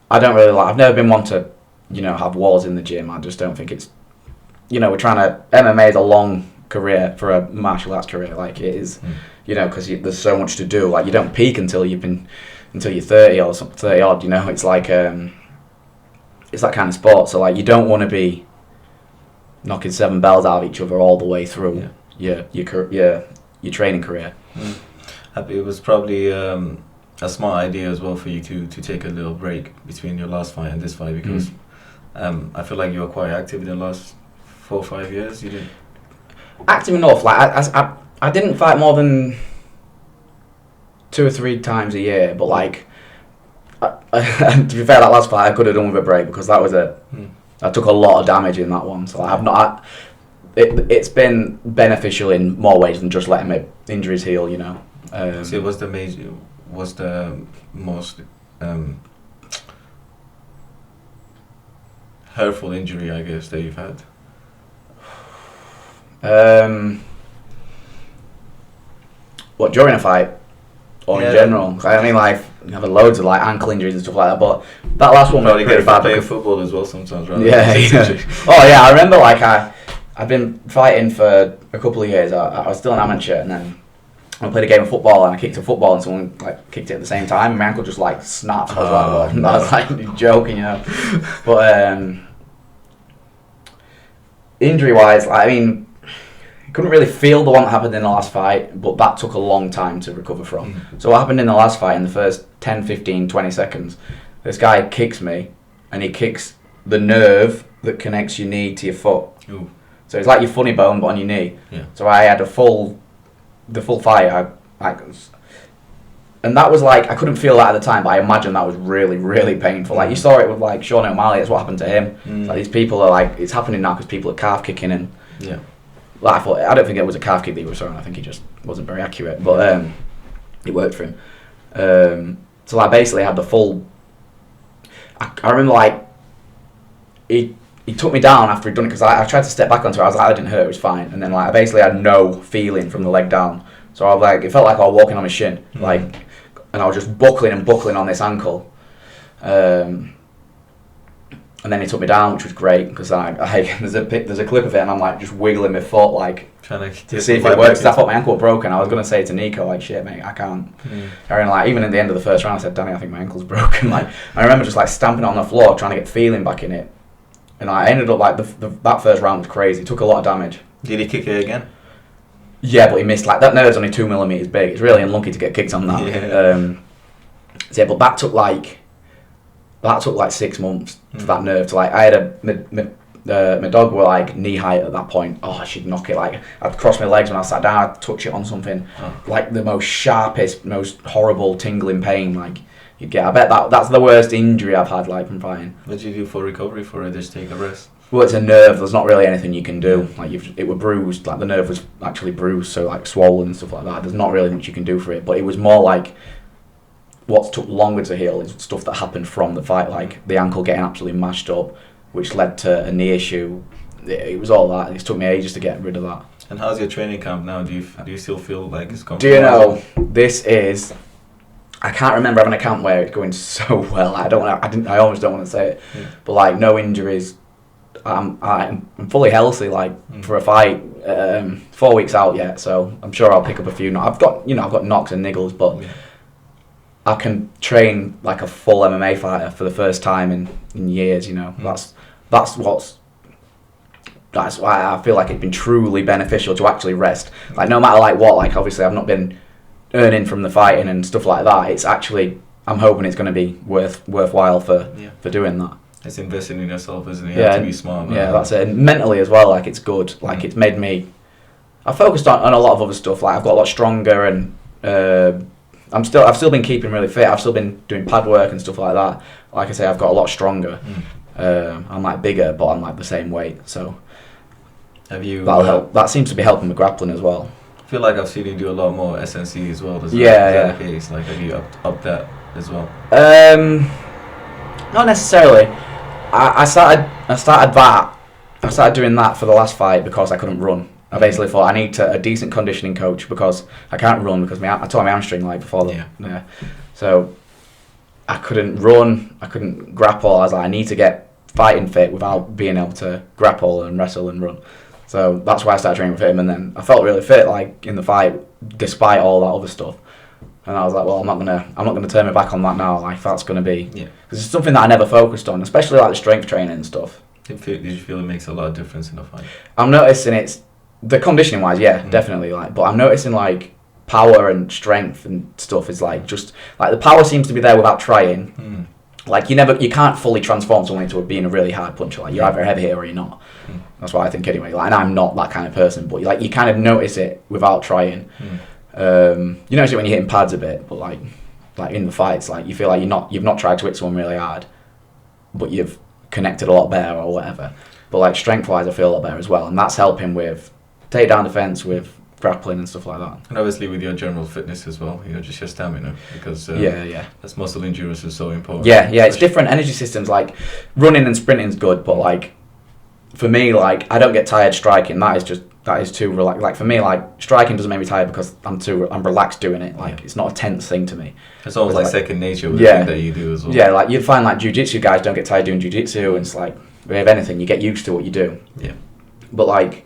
I don't really like. I've never been one to, have wars in the gym. I just don't think it's. We're trying to. MMA is a long career for a martial arts career. Like it is, because there's so much to do. Like you don't peak until you're 30 or something, 30 odd. It's like. It's that kind of sport, so like you don't want to be knocking 7 bells out of each other all the way through your training career. It was probably a smart idea as well for you to take a little break between your last fight and this fight, because I feel like you were quite active in the last 4 or 5 years. You did active enough. Like I didn't fight more than 2 or 3 times a year, but like. To be fair, that last fight I could have done with a break because that was I took a lot of damage in that one. So I've not. It's been beneficial in more ways than just letting my injuries heal. So what's the most hurtful injury, I guess, that you've had? What, during a fight? Or in general? I mean, like, you have loads of like ankle injuries and stuff like that, but that last one was pretty bad. Playing football as well sometimes, right? Yeah. Oh yeah, I remember like I've been fighting for a couple of years. I was still an amateur, and then I played a game of football, and I kicked a football, and someone like kicked it at the same time, and my ankle just like snapped. I was like joking, But injury wise, I mean. Couldn't really feel the one that happened in the last fight, but that took a long time to recover from. So what happened in the last fight, in the first 10, 15, 20 seconds, this guy kicks me, and he kicks the nerve that connects your knee to your foot. Ooh. So it's like your funny bone, but on your knee. Yeah. So I had the full fight, and that was like, I couldn't feel that at the time, but I imagine that was really, really painful. Like you saw it with like Sean O'Malley, that's what happened to him. Like these people are like, it's happening now because people are calf kicking and. Yeah. Like I don't think it was a calf kick that he was throwing. I think he just wasn't very accurate, but it worked for him. So I basically had the full. I remember like he took me down after he'd done it because I tried to step back onto it. I was like, I didn't hurt, it was fine. And then like I basically had no feeling from the leg down. So I was like, it felt like I was walking on my shin, like, and I was just buckling on this ankle. And then he took me down, which was great because there's a clip of it, and I'm like just wiggling my foot, like trying to see if it works. I thought my ankle was broken. I was gonna say to Nico, like, shit, mate, I can't. And like even at the end of the first round, I said, Danny, I think my ankle's broken. Like I remember just like stamping on the floor, trying to get feeling back in it, and I ended up like that first round was crazy. Took a lot of damage. Did he kick it again? Yeah, but he missed. Like that nerve's only 2 millimeters big. It's really unlucky to get kicked on that. Yeah. But that took like 6 months for that nerve to like. I had my dog were like knee height at that point. Oh, she'd knock it like I'd cross my legs when I sat down. I'd touch it on something like the most sharpest, most horrible tingling pain like you'd get. I bet that's the worst injury I've had like from fighting. What did you do for recovery for it? Just take a rest. Well, it's a nerve. There's not really anything you can do. Like it was bruised. Like the nerve was actually bruised, so like swollen and stuff like that. There's not really much you can do for it. But it was more like. What took longer to heal is stuff that happened from the fight, like the ankle getting absolutely mashed up, which led to a knee issue. It was all that. It took me ages to get rid of that. And how's your training camp now? Do you still feel like it's comfortable? Do you know, this is... I can't remember having a camp where it's going so well. I almost don't want to say it. Yeah. But, like, no injuries. I'm fully healthy, like, for a fight. 4 weeks out yet, so I'm sure I'll pick up a few. I've got knocks and niggles, but I can train like a full MMA fighter for the first time in years, you know. That's why I feel like it's been truly beneficial to actually rest. Like, no matter like what, like, obviously I've not been earning from the fighting and stuff like that. It's actually, I'm hoping it's going to be worthwhile for doing that. It's investing in yourself, isn't it? You have to be smart. Yeah, that's it. And mentally as well, like, it's good. Like, it's made me... I focused on a lot of other stuff. Like, I've got a lot stronger, and I've still been keeping really fit. I've still been doing pad work and stuff like that. Like I say, I've got a lot stronger. I'm like bigger, but I'm like the same weight. So that'll help. That seems to be helping with grappling as well. I feel like I've seen you do a lot more SNC as well. Is that the case? Like, have you upped that as well? Not necessarily. I started doing that for the last fight because I couldn't run. I basically thought I need a decent conditioning coach because I can't run because I tore my hamstring like before so I couldn't run, I couldn't grapple. I was like, I need to get fighting fit without being able to grapple and wrestle and run. So that's why I started training with him, and then I felt really fit like in the fight despite all that other stuff. And I was like, well, I'm not gonna turn my back on that now. Like, that's gonna be because it's something that I never focused on, especially like the strength training and stuff. Did you feel it makes a lot of difference in the fight? I'm noticing it's the conditioning wise, definitely. Like, but I'm noticing like power and strength and stuff is like just like the power seems to be there without trying. Like, you can't fully transform someone into being a really hard puncher. Like, you're either a heavy hitter or you're not. That's what I think anyway. Like, and I'm not that kind of person, but like you kind of notice it without trying. You notice it when you're hitting pads a bit, but like in the fights, like you feel like you've not tried to hit someone really hard, but you've connected a lot better or whatever. But like strength wise, I feel a lot better as well, and that's helping with takedown defense, with grappling and stuff like that. And obviously with your general fitness as well, just your stamina, because that's muscle endurance is so important. It's different energy systems. Like running and sprinting is good, but like for me, like I don't get tired striking. That is too relaxed. Like for me, like striking doesn't make me tired because I'm relaxed doing it. Like it's not a tense thing to me. It's almost like second nature with the thing that you do as well. Yeah, like you'd find like jiu-jitsu guys don't get tired doing jiu-jitsu, and it's like with anything you get used to what you do. Yeah. But like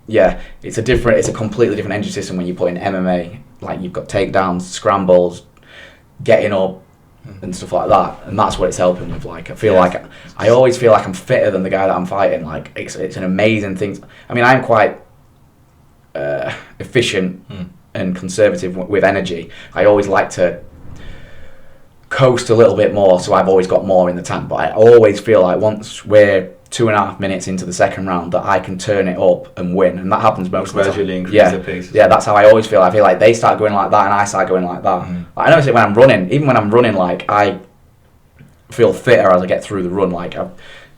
it's a completely different energy system when you put in MMA. Like you've got takedowns, scrambles, getting up, and stuff like that, and that's what it's helping with. Like I always feel like I'm fitter than the guy that I'm fighting. Like it's an amazing thing. I mean, I'm quite efficient and conservative with energy. I always like to coast a little bit more, so I've always got more in the tank. But I always feel like once we're 2.5 minutes into the second round that I can turn it up and win, and that happens most of the time. Gradually increase the pace. Yeah, that's how I always feel. I feel like they start going like that and I start going like that. Like, I notice it when I'm running. Even when I'm running, like I feel fitter as I get through the run. Like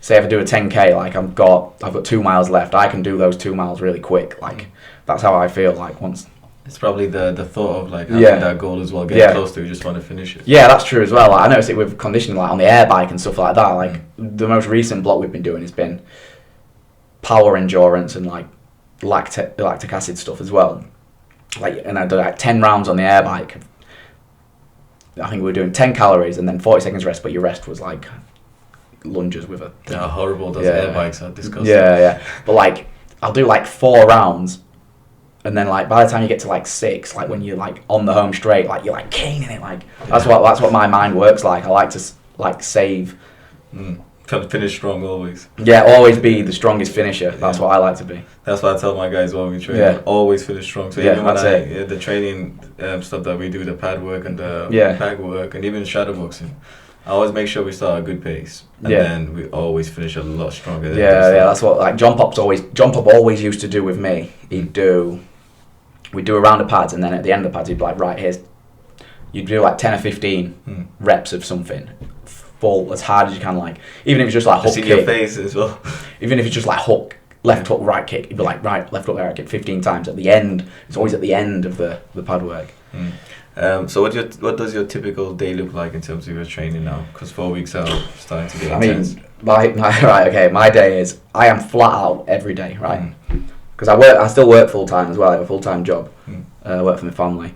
say if I do a 10k, like I've got 2 miles left, I can do those 2 miles really quick. Like that's how I feel. Like once. It's probably the thought of like having that goal as well, getting close to, you just want to finish it. Yeah, that's true as well. Like, I noticed it with conditioning, like on the air bike and stuff like that. Like the most recent block we've been doing has been power endurance and like lactic acid stuff as well. Like, and I did like 10 rounds on the air bike. I think we were doing 10 calories and then 40 seconds rest, but your rest was like lunges with a thing. Yeah, horrible. Those air bikes are disgusting. Yeah. But like, I'll do like 4 rounds. And then, like, by the time you get to like 6, like when you're like on the home straight, like you're like caning it, like that's what my mind works like. I like to like save. Finish strong always. Yeah, always be the strongest finisher. That's what I like to be. That's what I tell my guys when we train. Yeah. Always finish strong. So even when the training stuff that we do, the pad work and the bag work, and even shadow boxing, I always make sure we start at a good pace, and then we always finish a lot stronger. That's what like Jump Up always used to do with me. We'd do a round of pads, and then at the end of the pads, he'd be like, right, you'd do like 10 or 15 reps of something, full as hard as you can, like, even if it's just like hook kick. Your face as well. Even if it's just like hook, left hook, right kick, you'd be like, right, left hook, right kick 15 times at the end. It's always at the end of the pad work. So what does your typical day look like in terms of your training now? Because 4 weeks out, starting to get intense. My day is I am flat out every day, right? Because I still work full time as well. I have a full time job. I work for my family.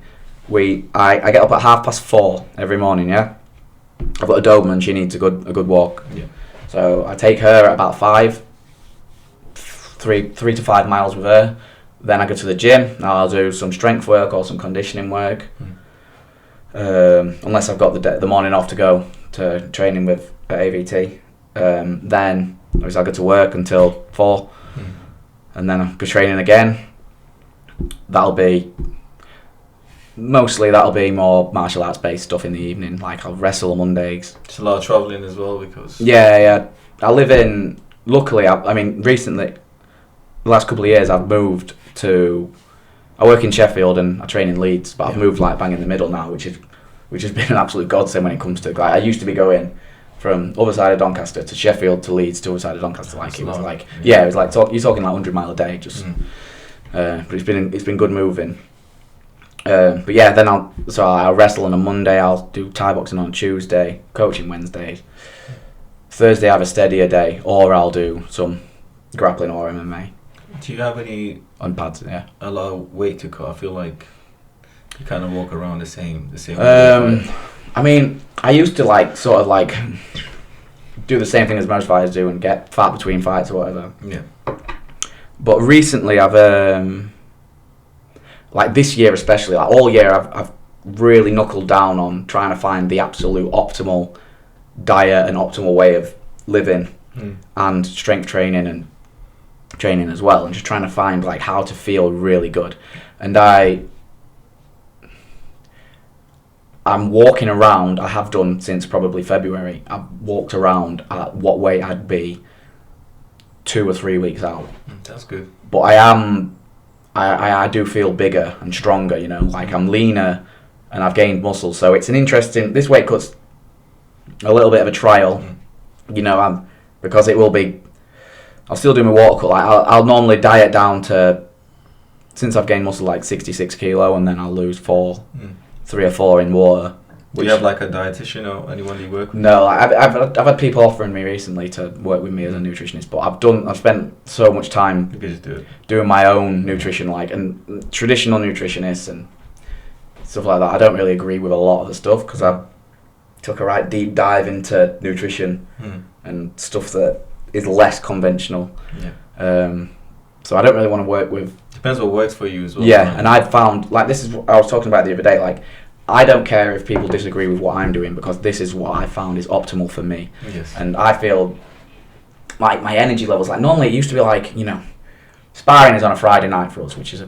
I get up at 4:30 every morning. Yeah, I've got a Doberman. She needs a good walk. Yeah. So I take her at about 3 to 5 miles with her. Then I go to the gym. Now I'll do some strength work or some conditioning work. Unless I've got the morning off to go to training with AVT. Then obviously I'll go to work until 4. And then I'll go training again. That'll be more martial arts based stuff in the evening. Like I'll wrestle on Mondays. It's a lot of travelling as well because... Yeah. Luckily, recently, the last couple of years I've moved to... I work in Sheffield and I train in Leeds, but I've moved like bang in the middle now, which has been an absolute godsend when it comes to... Like, I used to be going from other side of Doncaster to Sheffield to Leeds to other side of Doncaster. Like it was like... Yeah, it was like... You're talking like 100 mile a day, just... but it's been good moving. But yeah, then I'll wrestle on a Monday, I'll do Thai boxing on a Tuesday, coaching Wednesdays. Thursday I have a steadier day, or I'll do some grappling or MMA. Do you have any... On pads, yeah. A lot of weight to cut? I feel like you kind of walk around the same way. I used to do the same thing as most fighters do and get fat between fights or whatever. Yeah. But recently I've... this year especially, all year I've really knuckled down on trying to find the absolute optimal diet and optimal way of living and strength training and training as well, and just trying to find how to feel really good. And I'm walking around, I have done since probably February, I've walked around at what weight I'd be 2 or 3 weeks out. That's good. But I do feel bigger and stronger, I'm leaner and I've gained muscle. So it's this weight cut's a little bit of a trial, because it will be, I'll still do my water cut. I'll normally diet down to, since I've gained muscle, 66 kilo, and then I'll lose 3 or 4 in water. Do you have a dietitian or anyone you work with? No, I've had people offering me recently to work with me as a nutritionist, but I've spent so much time doing my own nutrition, and traditional nutritionists and stuff like that. I don't really agree with a lot of the stuff because I took a right deep dive into nutrition and stuff that is less conventional. Yeah. So I don't really want to work with... Depends what works for you as well. Yeah, right? And I've found, this is what I was talking about the other day, I don't care if people disagree with what I'm doing because this is what I found is optimal for me. Yes. And I feel my energy levels, normally it used to be sparring is on a Friday night for us, which is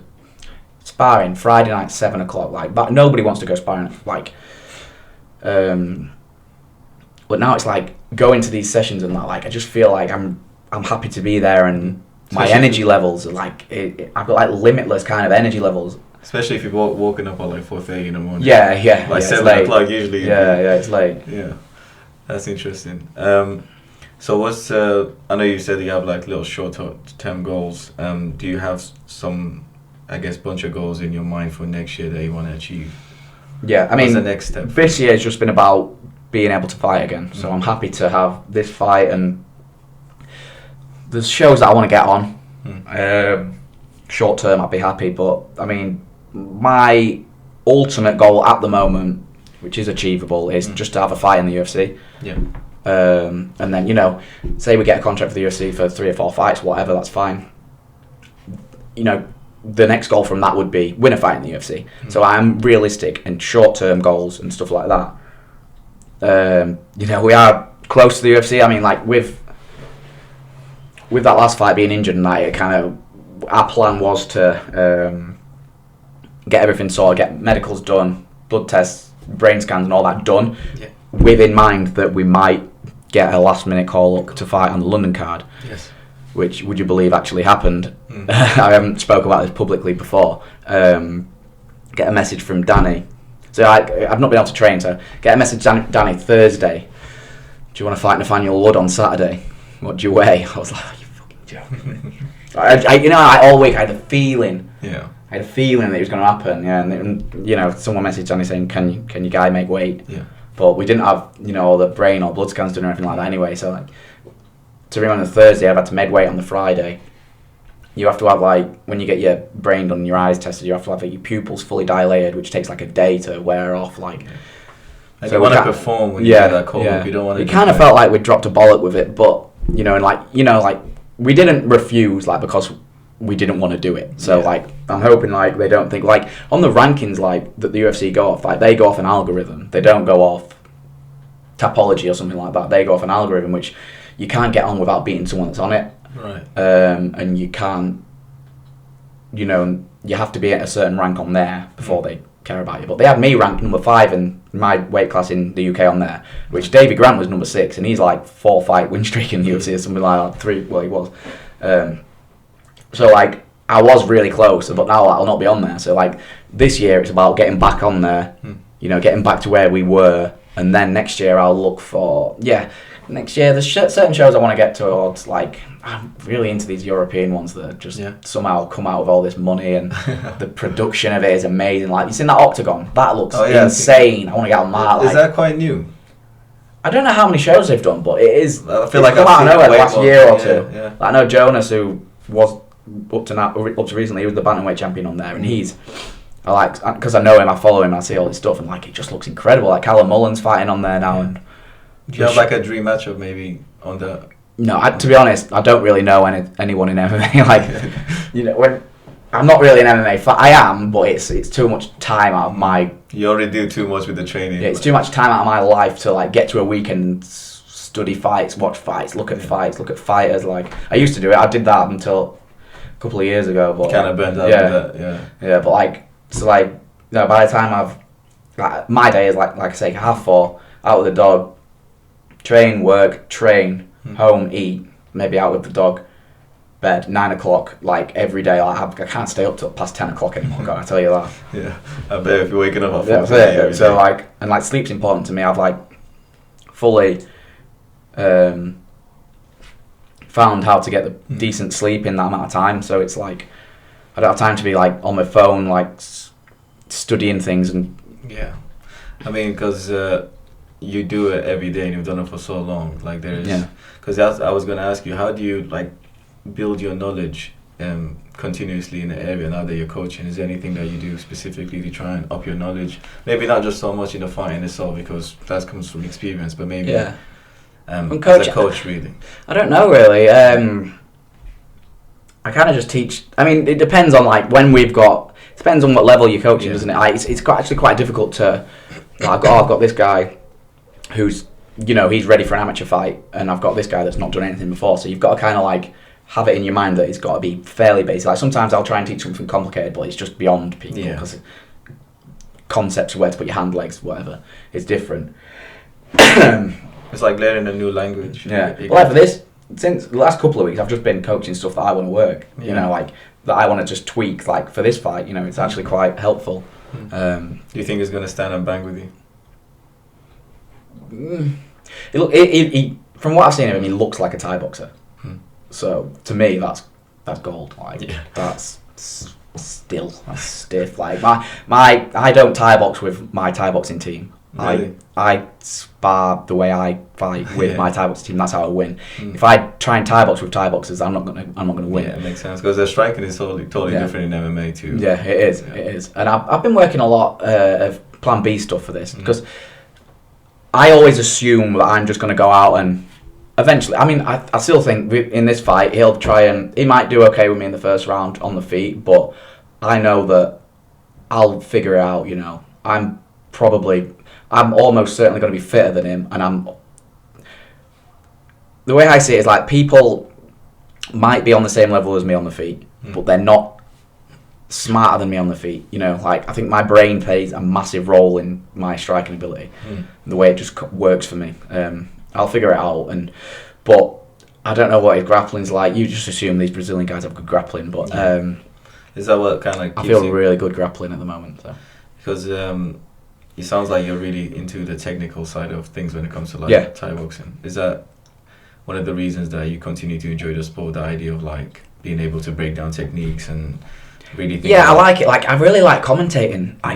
sparring, Friday night, 7 o'clock, but nobody wants to go sparring, but now it's going to these sessions and I just feel I'm happy to be there, and my energy levels are I've got limitless kind of energy levels. Especially if you're walking up at 4:30 in the morning. Yeah. 7 o'clock usually. Yeah, it's late. Yeah, that's interesting. So what's I know you said you have little short-term goals. Do you have some, bunch of goals in your mind for next year that you want to achieve? Yeah, what's the next step? This year has just been about being able to fight again. So I'm happy to have this fight, and there's shows that I want to get on. Short term, I'd be happy, but my ultimate goal at the moment, which is achievable, is just to have a fight in the UFC. Yeah. And then say we get a contract for the UFC for 3 or 4 fights, whatever, that's fine. The next goal from that would be win a fight in the UFC. So I'm realistic and short-term goals and stuff like that. We are close to the UFC. With that last fight being injured and our plan was to get everything sorted, get medicals done, blood tests, brain scans and all that done, with in mind that we might get a last-minute call-up to fight on the London card. Yes. Which, would you believe, actually happened. I haven't spoke about this publicly before. Get a message from Danny. So I've not been able to train, so get a message Danny Thursday. Do you want to fight Nathaniel Wood on Saturday? What do you weigh? I was like, oh, you fucking joking. All week I had a feeling. Yeah. I had a feeling that it was going to happen. Yeah, and someone messaged Danny saying, "Can your guy make weight?" Yeah. But we didn't have all the brain or blood scans done or anything like that anyway. So to ring on the Thursday, I've had to med weight on the Friday. You have to have, like, when you get your brain done, your eyes tested, you have to have, like, your pupils fully dilated, which takes, like, a day to wear off, like... And so you want to perform when you get that cold. You don't want to... It kind of felt like we dropped a bollock with it, but, you know, and, like, we didn't refuse, like, because we didn't want to do it. So, like, I'm hoping, like, they don't think... Like, on the rankings, like, that the UFC go off, like, they go off an algorithm. They don't go off Tapology or something like that. They go off an algorithm, which you can't get on without beating someone that's on it. Right. And you can't, you know, you have to be at a certain rank on there before they care about you. But they had me ranked number 5 in my weight class in the UK on there, which Davey Grant was number 6, and he's like 4-fight win streak in the UFC or something like that. 3, well, he was. So, like, I was really close, but now I'll not be on there. So, like, this year it's about getting back on there, you know, getting back to where we were, and then next year I'll look for, next year there's certain shows I want to get towards. Like, I'm really into these European ones that just somehow come out with all this money, and the production of it is amazing. Like, you seen that Octagon? That looks insane. I want to get on that. Is that quite new? I don't know how many shows they've done, but it is. I feel like I've come out of nowhere the last year or two. Yeah. Like, I know Jonas, who was up to recently, he was the bantamweight champion on there, and he's. I like, because I know him, I follow him, I see all this stuff, and like, it just looks incredible. Like, Callum Mullen's fighting on there now, and. Do you have like a dream matchup maybe on that? No, to be honest, I don't really know anyone in MMA. Like, you know, when I'm not really an MMA I am, but it's too much time out of my. You already do too much with the training. Yeah, it's too much time out of my life to like get to a weekend and study fights, watch fights, look at fights, look at fighters. Like, I used to do it. I did that until a couple of years ago, but kind of burnt out with that. Yeah, but like, so like, you know, by the time I've like, my day is like I say, 4:30 out with the dog. Train, work, train, home, eat, maybe out with the dog, bed, 9 o'clock, like every day. I can't stay up till past 10 o'clock anymore, can I tell you that? Yeah, I bet if you're waking up at 4. That's it. So like, and like sleep's important to me. I've like fully found how to get the decent sleep in that amount of time. So it's like, I don't have time to be like on my phone, like studying things and... Yeah, I mean, because... you do it every day and you've done it for so long. Like, there's because I was going to ask you, how do you like build your knowledge continuously in the area now that you're coaching? Is there anything that you do specifically to try and up your knowledge? Maybe not just so much in the fight in itself, because that comes from experience, but maybe as a coach, really. I don't know really. I kind of just teach. I mean, it depends on like when we've got. It depends on what level you're coaching, doesn't it? Like, it's actually quite difficult to. Like, I've got this guy who's, you know, he's ready for an amateur fight, and I've got this guy that's not done anything before, so you've got to kind of like have it in your mind that it's got to be fairly basic. Like, sometimes I'll try and teach something complicated, but it's just beyond people, because concepts of where to put your hand, legs, whatever, is different. It's like learning a new language. Yeah. Well, for this, since the last couple of weeks, I've just been coaching stuff that I want to work, you know, like, that I want to just tweak, like, for this fight, you know, it's actually quite helpful. Do you think he's going to stand and bang with you? From what I've seen of him, he looks like a Thai boxer. So to me, that's gold. Like, that's stiff. Like, I don't Thai box with my Thai boxing team. Really? I spar the way I fight with my Thai boxing team. That's how I win. If I try and Thai box with Thai boxers, I'm not gonna win. Yeah, it makes sense, because the striking is totally different in MMA too. Yeah, it is. It is. And I've been working a lot of Plan B stuff for this, because I always assume that I'm just going to go out and eventually... I mean, I still think in this fight, he might do okay with me in the first round on the feet, but I know that I'll figure it out, you know. I'm almost certainly going to be fitter than him, and the way I see it is like, people might be on the same level as me on the feet, but they're not smarter than me on the feet, you know. Like, I think my brain plays a massive role in my striking ability, the way it just works for me. I'll figure it out, but I don't know what his grappling's like. You just assume these Brazilian guys have good grappling, but is that what kind of I feel really good grappling at the moment, so. Because it sounds like you're really into the technical side of things when it comes to like Thai boxing. Is that one of the reasons that you continue to enjoy the sport, the idea of like being able to break down techniques and really think I like it. Like, I really like commentating. I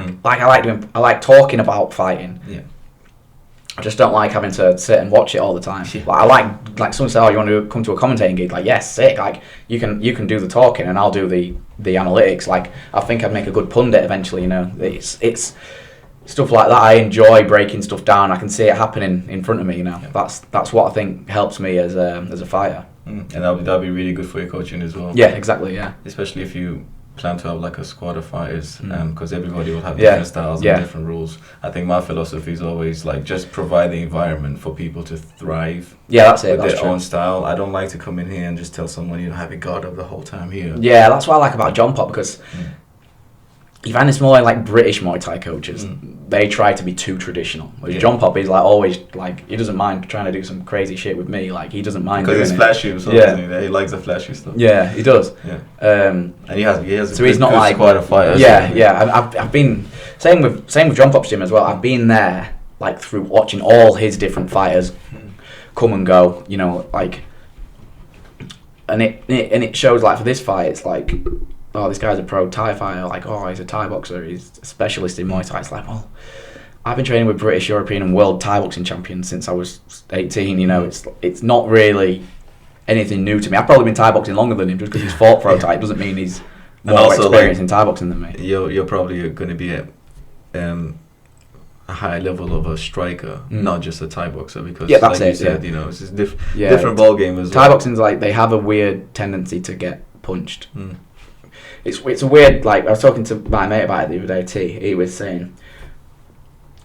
like talking about fighting. Yeah. I just don't like having to sit and watch it all the time. Like, I like someone say, "Oh, you want to come to a commentating gig?" Like, yes, sick. Like, you can do the talking, and I'll do the analytics. Like, I think I'd make a good pundit eventually. You know, it's stuff like that. I enjoy breaking stuff down. I can see it happening in front of me. You know, that's what I think helps me as a fighter. And that'll be really good for your coaching as well. Yeah, exactly. Yeah, especially if you plan to have like a squad of fighters, because everybody will have different styles and different rules. I think my philosophy is always like just provide the environment for people to thrive. Yeah, that's it. With that's their true. own style. I don't like to come in here and just tell someone you have a guard up the whole time here. Yeah, that's what I like about John Pop, because you find this more like British Muay Thai coaches. They try to be too traditional. Whereas John Pop is like always like, he doesn't mind trying to do some crazy shit with me. Like, he doesn't mind because doing it's flashy. So he likes the flashy stuff. Yeah, he does. Yeah. And he has. So he's not like quite a fighter. Yeah. I've been same with John Pop's gym as well. I've been there like through watching all his different fighters come and go. You know, like, and it shows like for this fight, it's like, oh, this guy's a pro Thai fighter, like, oh, he's a Thai boxer, he's a specialist in Muay Thai. It's like, well, I've been training with British, European and world Thai boxing champions since I was 18, you know, it's not really anything new to me. I've probably been Thai boxing longer than him. Just because he's fought pro Thai, it doesn't mean he's more experienced in Thai boxing than me. You're probably going to be at a high level of a striker, not just a Thai boxer, because that's like you it, said, you know, it's just different ball game as well. Thai boxing's like, they have a weird tendency to get punched. It's a weird, like, I was talking to my mate about it the other day, he was saying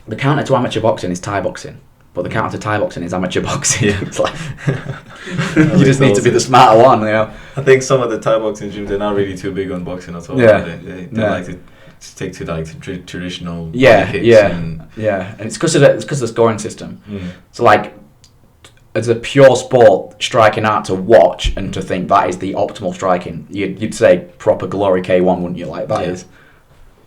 the counter to amateur boxing is Thai boxing, but the counter to Thai boxing is amateur boxing. It's like, you just need to be the smarter one, you know. I think some of the Thai boxing gyms, they're not really too big on boxing at all. They like to stick to like traditional and it's because of the scoring system. So like, as a pure sport striking art to watch and to think that is the optimal striking, you'd say proper glory K1, wouldn't you? Like, that is,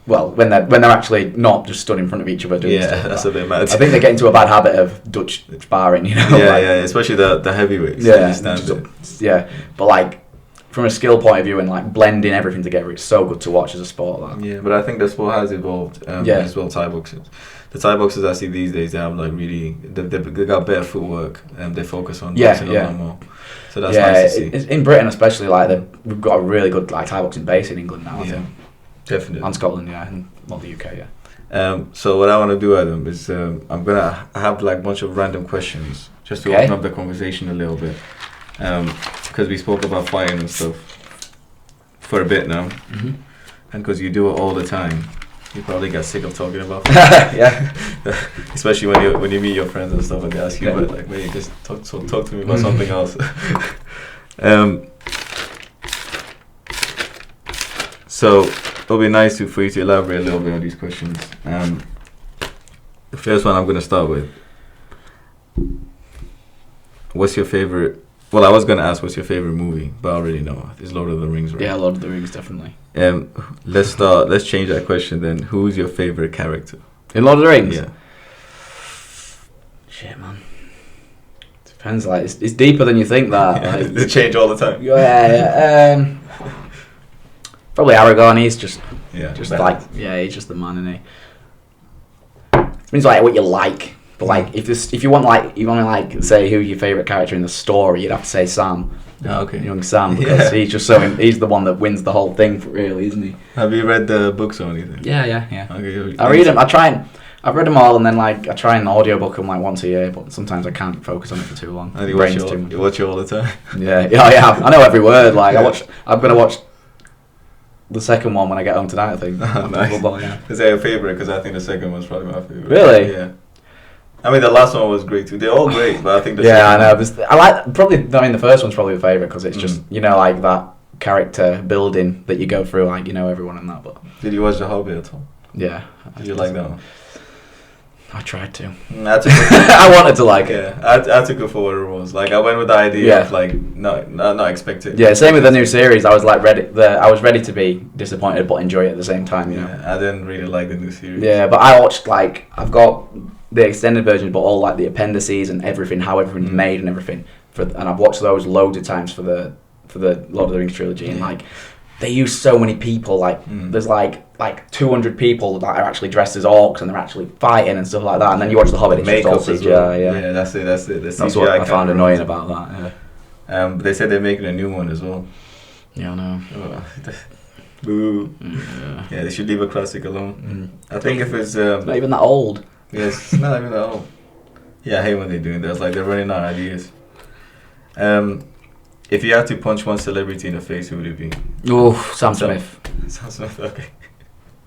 well, when they're actually not just stood in front of each other doing stuff. That's a bit mad. I think they get into a bad habit of Dutch sparring, you know. Especially the heavyweights. But like, from a skill point of view and like blending everything together, it's so good to watch as a sport. That. Yeah, but I think the sport has evolved as well. Thai boxers. The Thai boxers I see these days, they have like really, they got better footwork and they focus on boxing a lot more. So that's nice to see. In Britain especially, like, we've got a really good like Thai boxing base in England now. I think. Definitely. And Scotland, and the UK, So what I want to do, Adam, is I'm gonna have like a bunch of random questions just to open up the conversation a little bit, because we spoke about fighting and stuff for a bit now, and because you do it all the time. You probably get sick of talking about it. Especially when you meet your friends and stuff and they ask you about, like, wait, just talk to me about something else. So it'll be nice for you to elaborate a little bit on these questions. The first one I'm going to start with. What's your favorite? Well, I was going to ask what's your favorite movie, but I already know. It's Lord of the Rings, right? Yeah, Lord of the Rings, definitely. Let's change that question then. Who's your favorite character in Lord of the Rings? Yeah. Shit, man. Depends. Like, it's deeper than you think. That like, they change all the time. Probably Aragorn. He's just like he's just the man, isn't he? It means like what you like. But like, if you want to say who your favorite character in the story, you'd have to say Sam. Oh, okay. Young Sam, because he's just he's the one that wins the whole thing, really, isn't he? Have you read the books or anything? Yeah. Okay. I read them. I've read them all, and then like I try and audiobook them like once a year, but sometimes I can't focus on it for too long. And you watch it all the time. Yeah. I know every word. Like I'm gonna watch the second one when I get home tonight, I think. Oh, nice. Is that your favourite? Because I think the second one's probably my favourite. Really? Yeah. I mean, the last one was great too. They're all great, but I think the I know. The first one's probably the favourite because it's just, like that character building that you go through, like, everyone in that. But did you watch The Hobbit at all? Yeah. Did you like that one? I tried to. I wanted to like it. Yeah, I took it for what it was. Like, I went with the idea of like not expecting. Yeah, same with the new series. I was like I was ready to be disappointed but enjoy it at the same time. You know. I didn't really like the new series. Yeah, but I watched I've got the extended version, but all like the appendices and everything, how everything's made and everything. And I've watched those loads of times for the Lord of the Rings trilogy, and like they use so many people. Like there's like 200 people that are actually dressed as orcs and they're actually fighting and stuff like that. And then you watch The Hobbit, it's just all CGI. Well. Yeah, that's it. That's what I found annoying about that. Yeah. They said they're making a new one as well. Yeah, I know. Boo. Yeah, they should leave a classic alone. I think if it's not even that old. Yes, it's not even that old. Yeah, I hate when they do that. It's like they're running out of ideas. If you had to punch one celebrity in the face, who would it be? Oh, Sam Smith. Sam Smith, okay.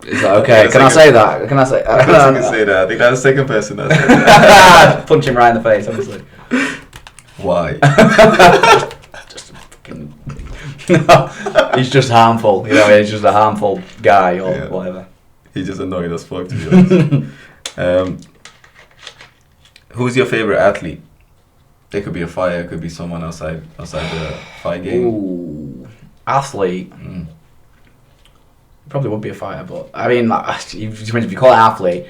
Is that okay? Can I say that? Can I say? I can say that. I think that's the second person that said that. Punch him right in the face, obviously. Why? Just fucking. No, he's just harmful. You know, he's just a harmful guy or whatever. He's just annoying as fuck, to be honest. Who's your favorite athlete? It could be a fighter, it could be someone outside the fight game. Ooh, athlete. Probably would be a fighter, but I mean, if you call it athlete,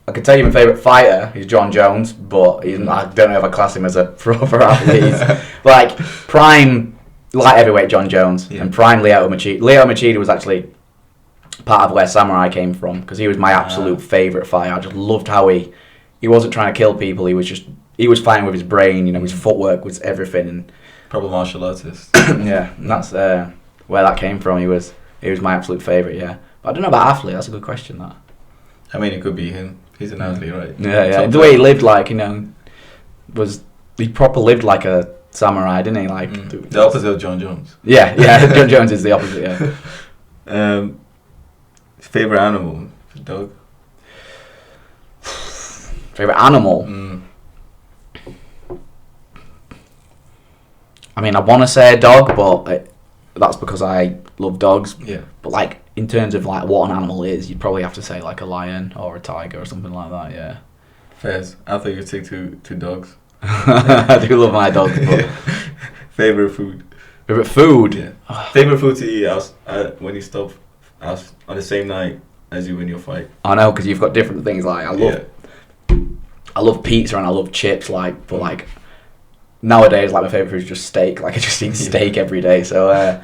I could tell you my favourite fighter is John Jones, but I don't know if I class him as a proper athlete. He's like prime light heavyweight John Jones and prime Lyoto Machida. Lyoto Machida was actually part of where Samurai came from because he was my absolute favourite fighter. I just loved how he wasn't trying to kill people. He was fighting with his brain. You know, his footwork was everything. And proper martial artist. Yeah, and that's where that came from. He was my absolute favourite. Yeah, but I don't know about athlete. That's a good question. That. I mean, it could be him. He's an athlete, right? Yeah. The way he lived, like, you know, he proper lived like a samurai, didn't he? Like the opposite of John Jones. Yeah. John Jones is the opposite. Yeah. Favorite animal? Dog. Favorite animal? I mean, I want to say a dog, but that's because I love dogs. Yeah. But like in terms of like what an animal is, you'd probably have to say like a lion or a tiger or something like that. Yeah. Fairs. I thought you'd take two dogs. I do love my dogs. But Favorite food. Favorite food. Yeah. Favorite food to eat when you stop on the same night as you win your fight. I know, because you've got different things. Like I love pizza and I love chips. Like, but like nowadays, like my favorite food is just steak. Like I just eat steak every day. So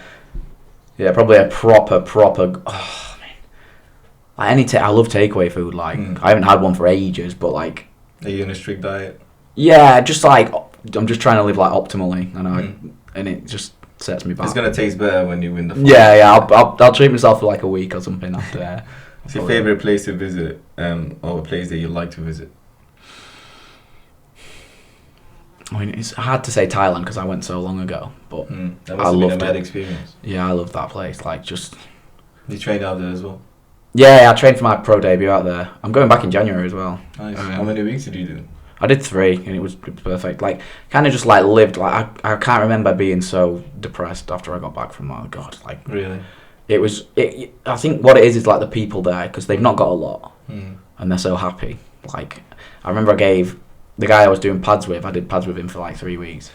yeah, probably a proper. Oh man, like I love takeaway food. Like I haven't had one for ages, but like. Are you on a strict diet? Yeah, just like I'm just trying to live like optimally, and it just sets me back. It's gonna taste better when you win the fight. Yeah. I'll treat myself for like a week or something after. What's your favorite place to visit, or a place that you like to visit? I mean, it's hard to say Thailand because I went so long ago, but that must have been a mad experience. Yeah, I love that place. Like, just you trained out there as well. Yeah, I trained for my pro debut out there. I'm going back in January as well. Nice. How many weeks did you do? I did 3, and it was perfect. Like, kind of just like lived. Like, I can't remember being so depressed after I got back from that. God, like really. I think what it is like the people there, because they've not got a lot, and they're so happy. Like, I remember I gave the guy I was doing pads with. I did pads with him for like 3 weeks,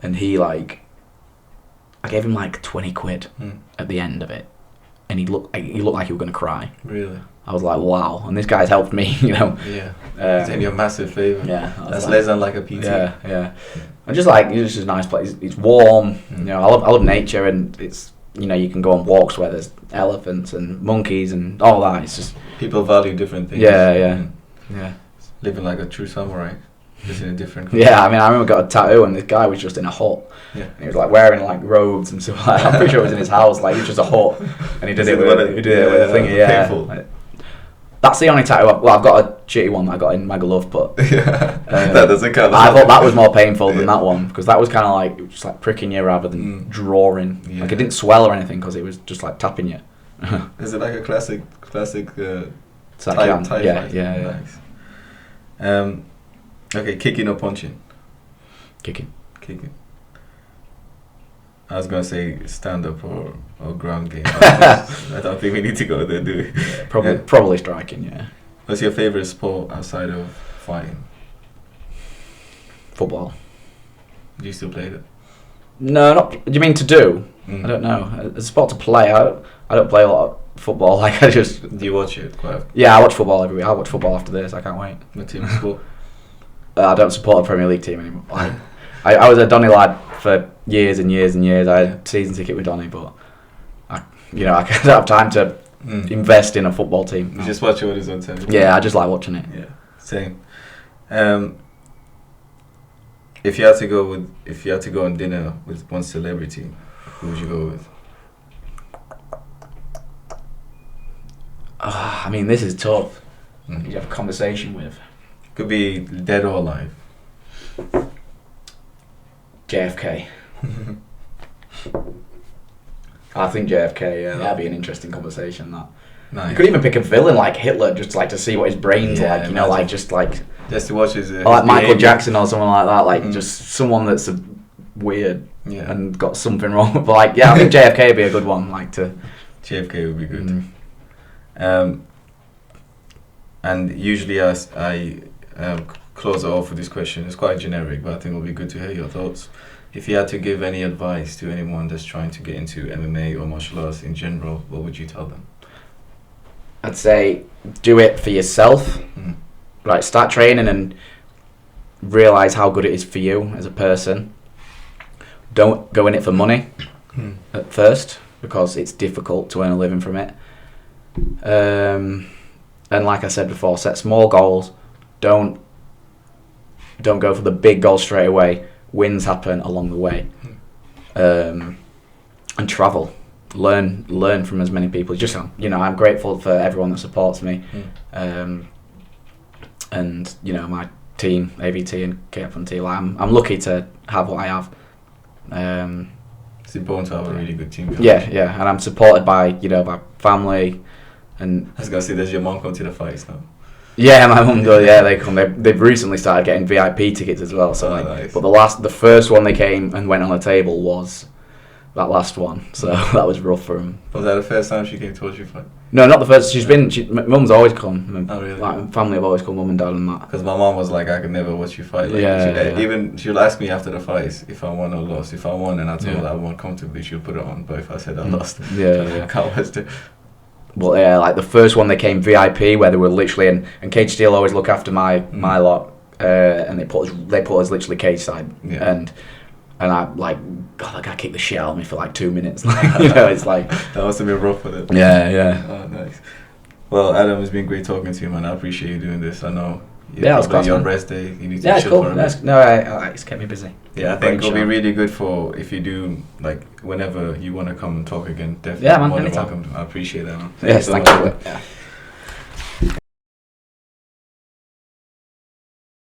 and he I gave him like 20 quid at the end of it, and he looked like he was gonna cry. Really. I was like, wow, and this guy's helped me, you know. Yeah. He's in your massive favour. Yeah. That's less than like a PT. Yeah. And just like, it's just a nice place. It's warm. You know, I love nature, and it's, you know, you can go on walks where there's elephants and monkeys and all that. It's just people value different things. Yeah. Living like a true samurai, just in a different country. Yeah, I mean, I remember I got a tattoo, and this guy was just in a hut. Yeah. And he was like wearing like robes and stuff like that. I'm pretty sure it was in his house, like it was just a hut, and he did it with a thingy. Yeah. That's the only tattoo. I've got a shitty one that I got in my glove, but that doesn't count. I thought that was more painful than that one, because that was kind of like, it was just like pricking you rather than drawing. Yeah. Like it didn't swell or anything, because it was just like tapping you. Is it like a classic Thai fight? Yeah. Nice. Okay, kicking or punching? Kicking. I was gonna say stand up or ground game. I don't think we need to go there, do we? Probably striking. Yeah. What's your favorite sport outside of fighting? Football. Do you still play that? No, not. Do you mean to do? I don't know. It's a sport to play. I don't play a lot of football. Like I just. Do you watch it quite? Yeah, I watch football every week. I watch football after this. I can't wait. What team sport? I don't support a Premier League team anymore. I was a Donny lad for years and years and years. I had a season ticket with Donny, but I don't have time to invest in a football team. You just watch what is on television. Yeah, I just like watching it. Yeah, same. If you had to go on dinner with one celebrity, who would you go with? I mean, this is tough. You have a conversation with. Could be dead or alive. JFK. I think JFK. Yeah, that'd be an interesting conversation. That. Nice. You could even pick a villain like Hitler, just like to see what his brain's like. You know, like just to watch his. Like Michael Jackson or someone like that. Like just someone that's weird and got something wrong. But like, yeah, I think JFK would be a good one. JFK would be good. And usually I close it off with this question. It's quite generic, but I think it would be good to hear your thoughts. If you had to give any advice to anyone that's trying to get into MMA or martial arts in general, what would you tell them? I'd say do it for yourself. Like, start training and realise how good it is for you as a person. Don't go in it for money at first, because it's difficult to earn a living from it. And like I said before, set small goals. Don't go for the big goal straight away. Wins happen along the way. And travel. Learn from as many people. Just, I'm grateful for everyone that supports me. And, my team, AVT and KF1T. I'm lucky to have what I have. It's important to have a really good team. Yeah. And I'm supported by, my family. And I was going to say, does your mom come to the fights now? Yeah, my mum does. Yeah, they come. They've recently started getting VIP tickets as well. So, nice. But the first one they came and went on the table was that last one. So that was rough for them. Was that the first time she came to watch you fight? No, not the first. Mum's always come. Oh, really? Like, family have always come, mum and dad and that. Because my mom was like, I could never watch you fight. Like, even she'll ask me after the fights if I won or lost. If I won, and I told her I won comfortably, she'll put it on. But if I said I lost, I can't watch it. Well, yeah, like the first one they came VIP, where they were literally and Cage Steel always look after my lot, and they put us literally cage side, and I like, God, that guy kicked the shit out of me for like 2 minutes. It's like that must have been rough with it. Yeah. Oh, nice. Well, Adam, it's been great talking to you, man. I appreciate you doing this. I know. It's class, your man. rest day. You need to it's chill cool. for a bit. It's kept me busy. Yeah, I think it'll be really good for if you do, like, whenever you want to come and talk again. Definitely. Yeah, man. More than Anytime. welcome. I appreciate that, man. Yes, thank you. Yeah.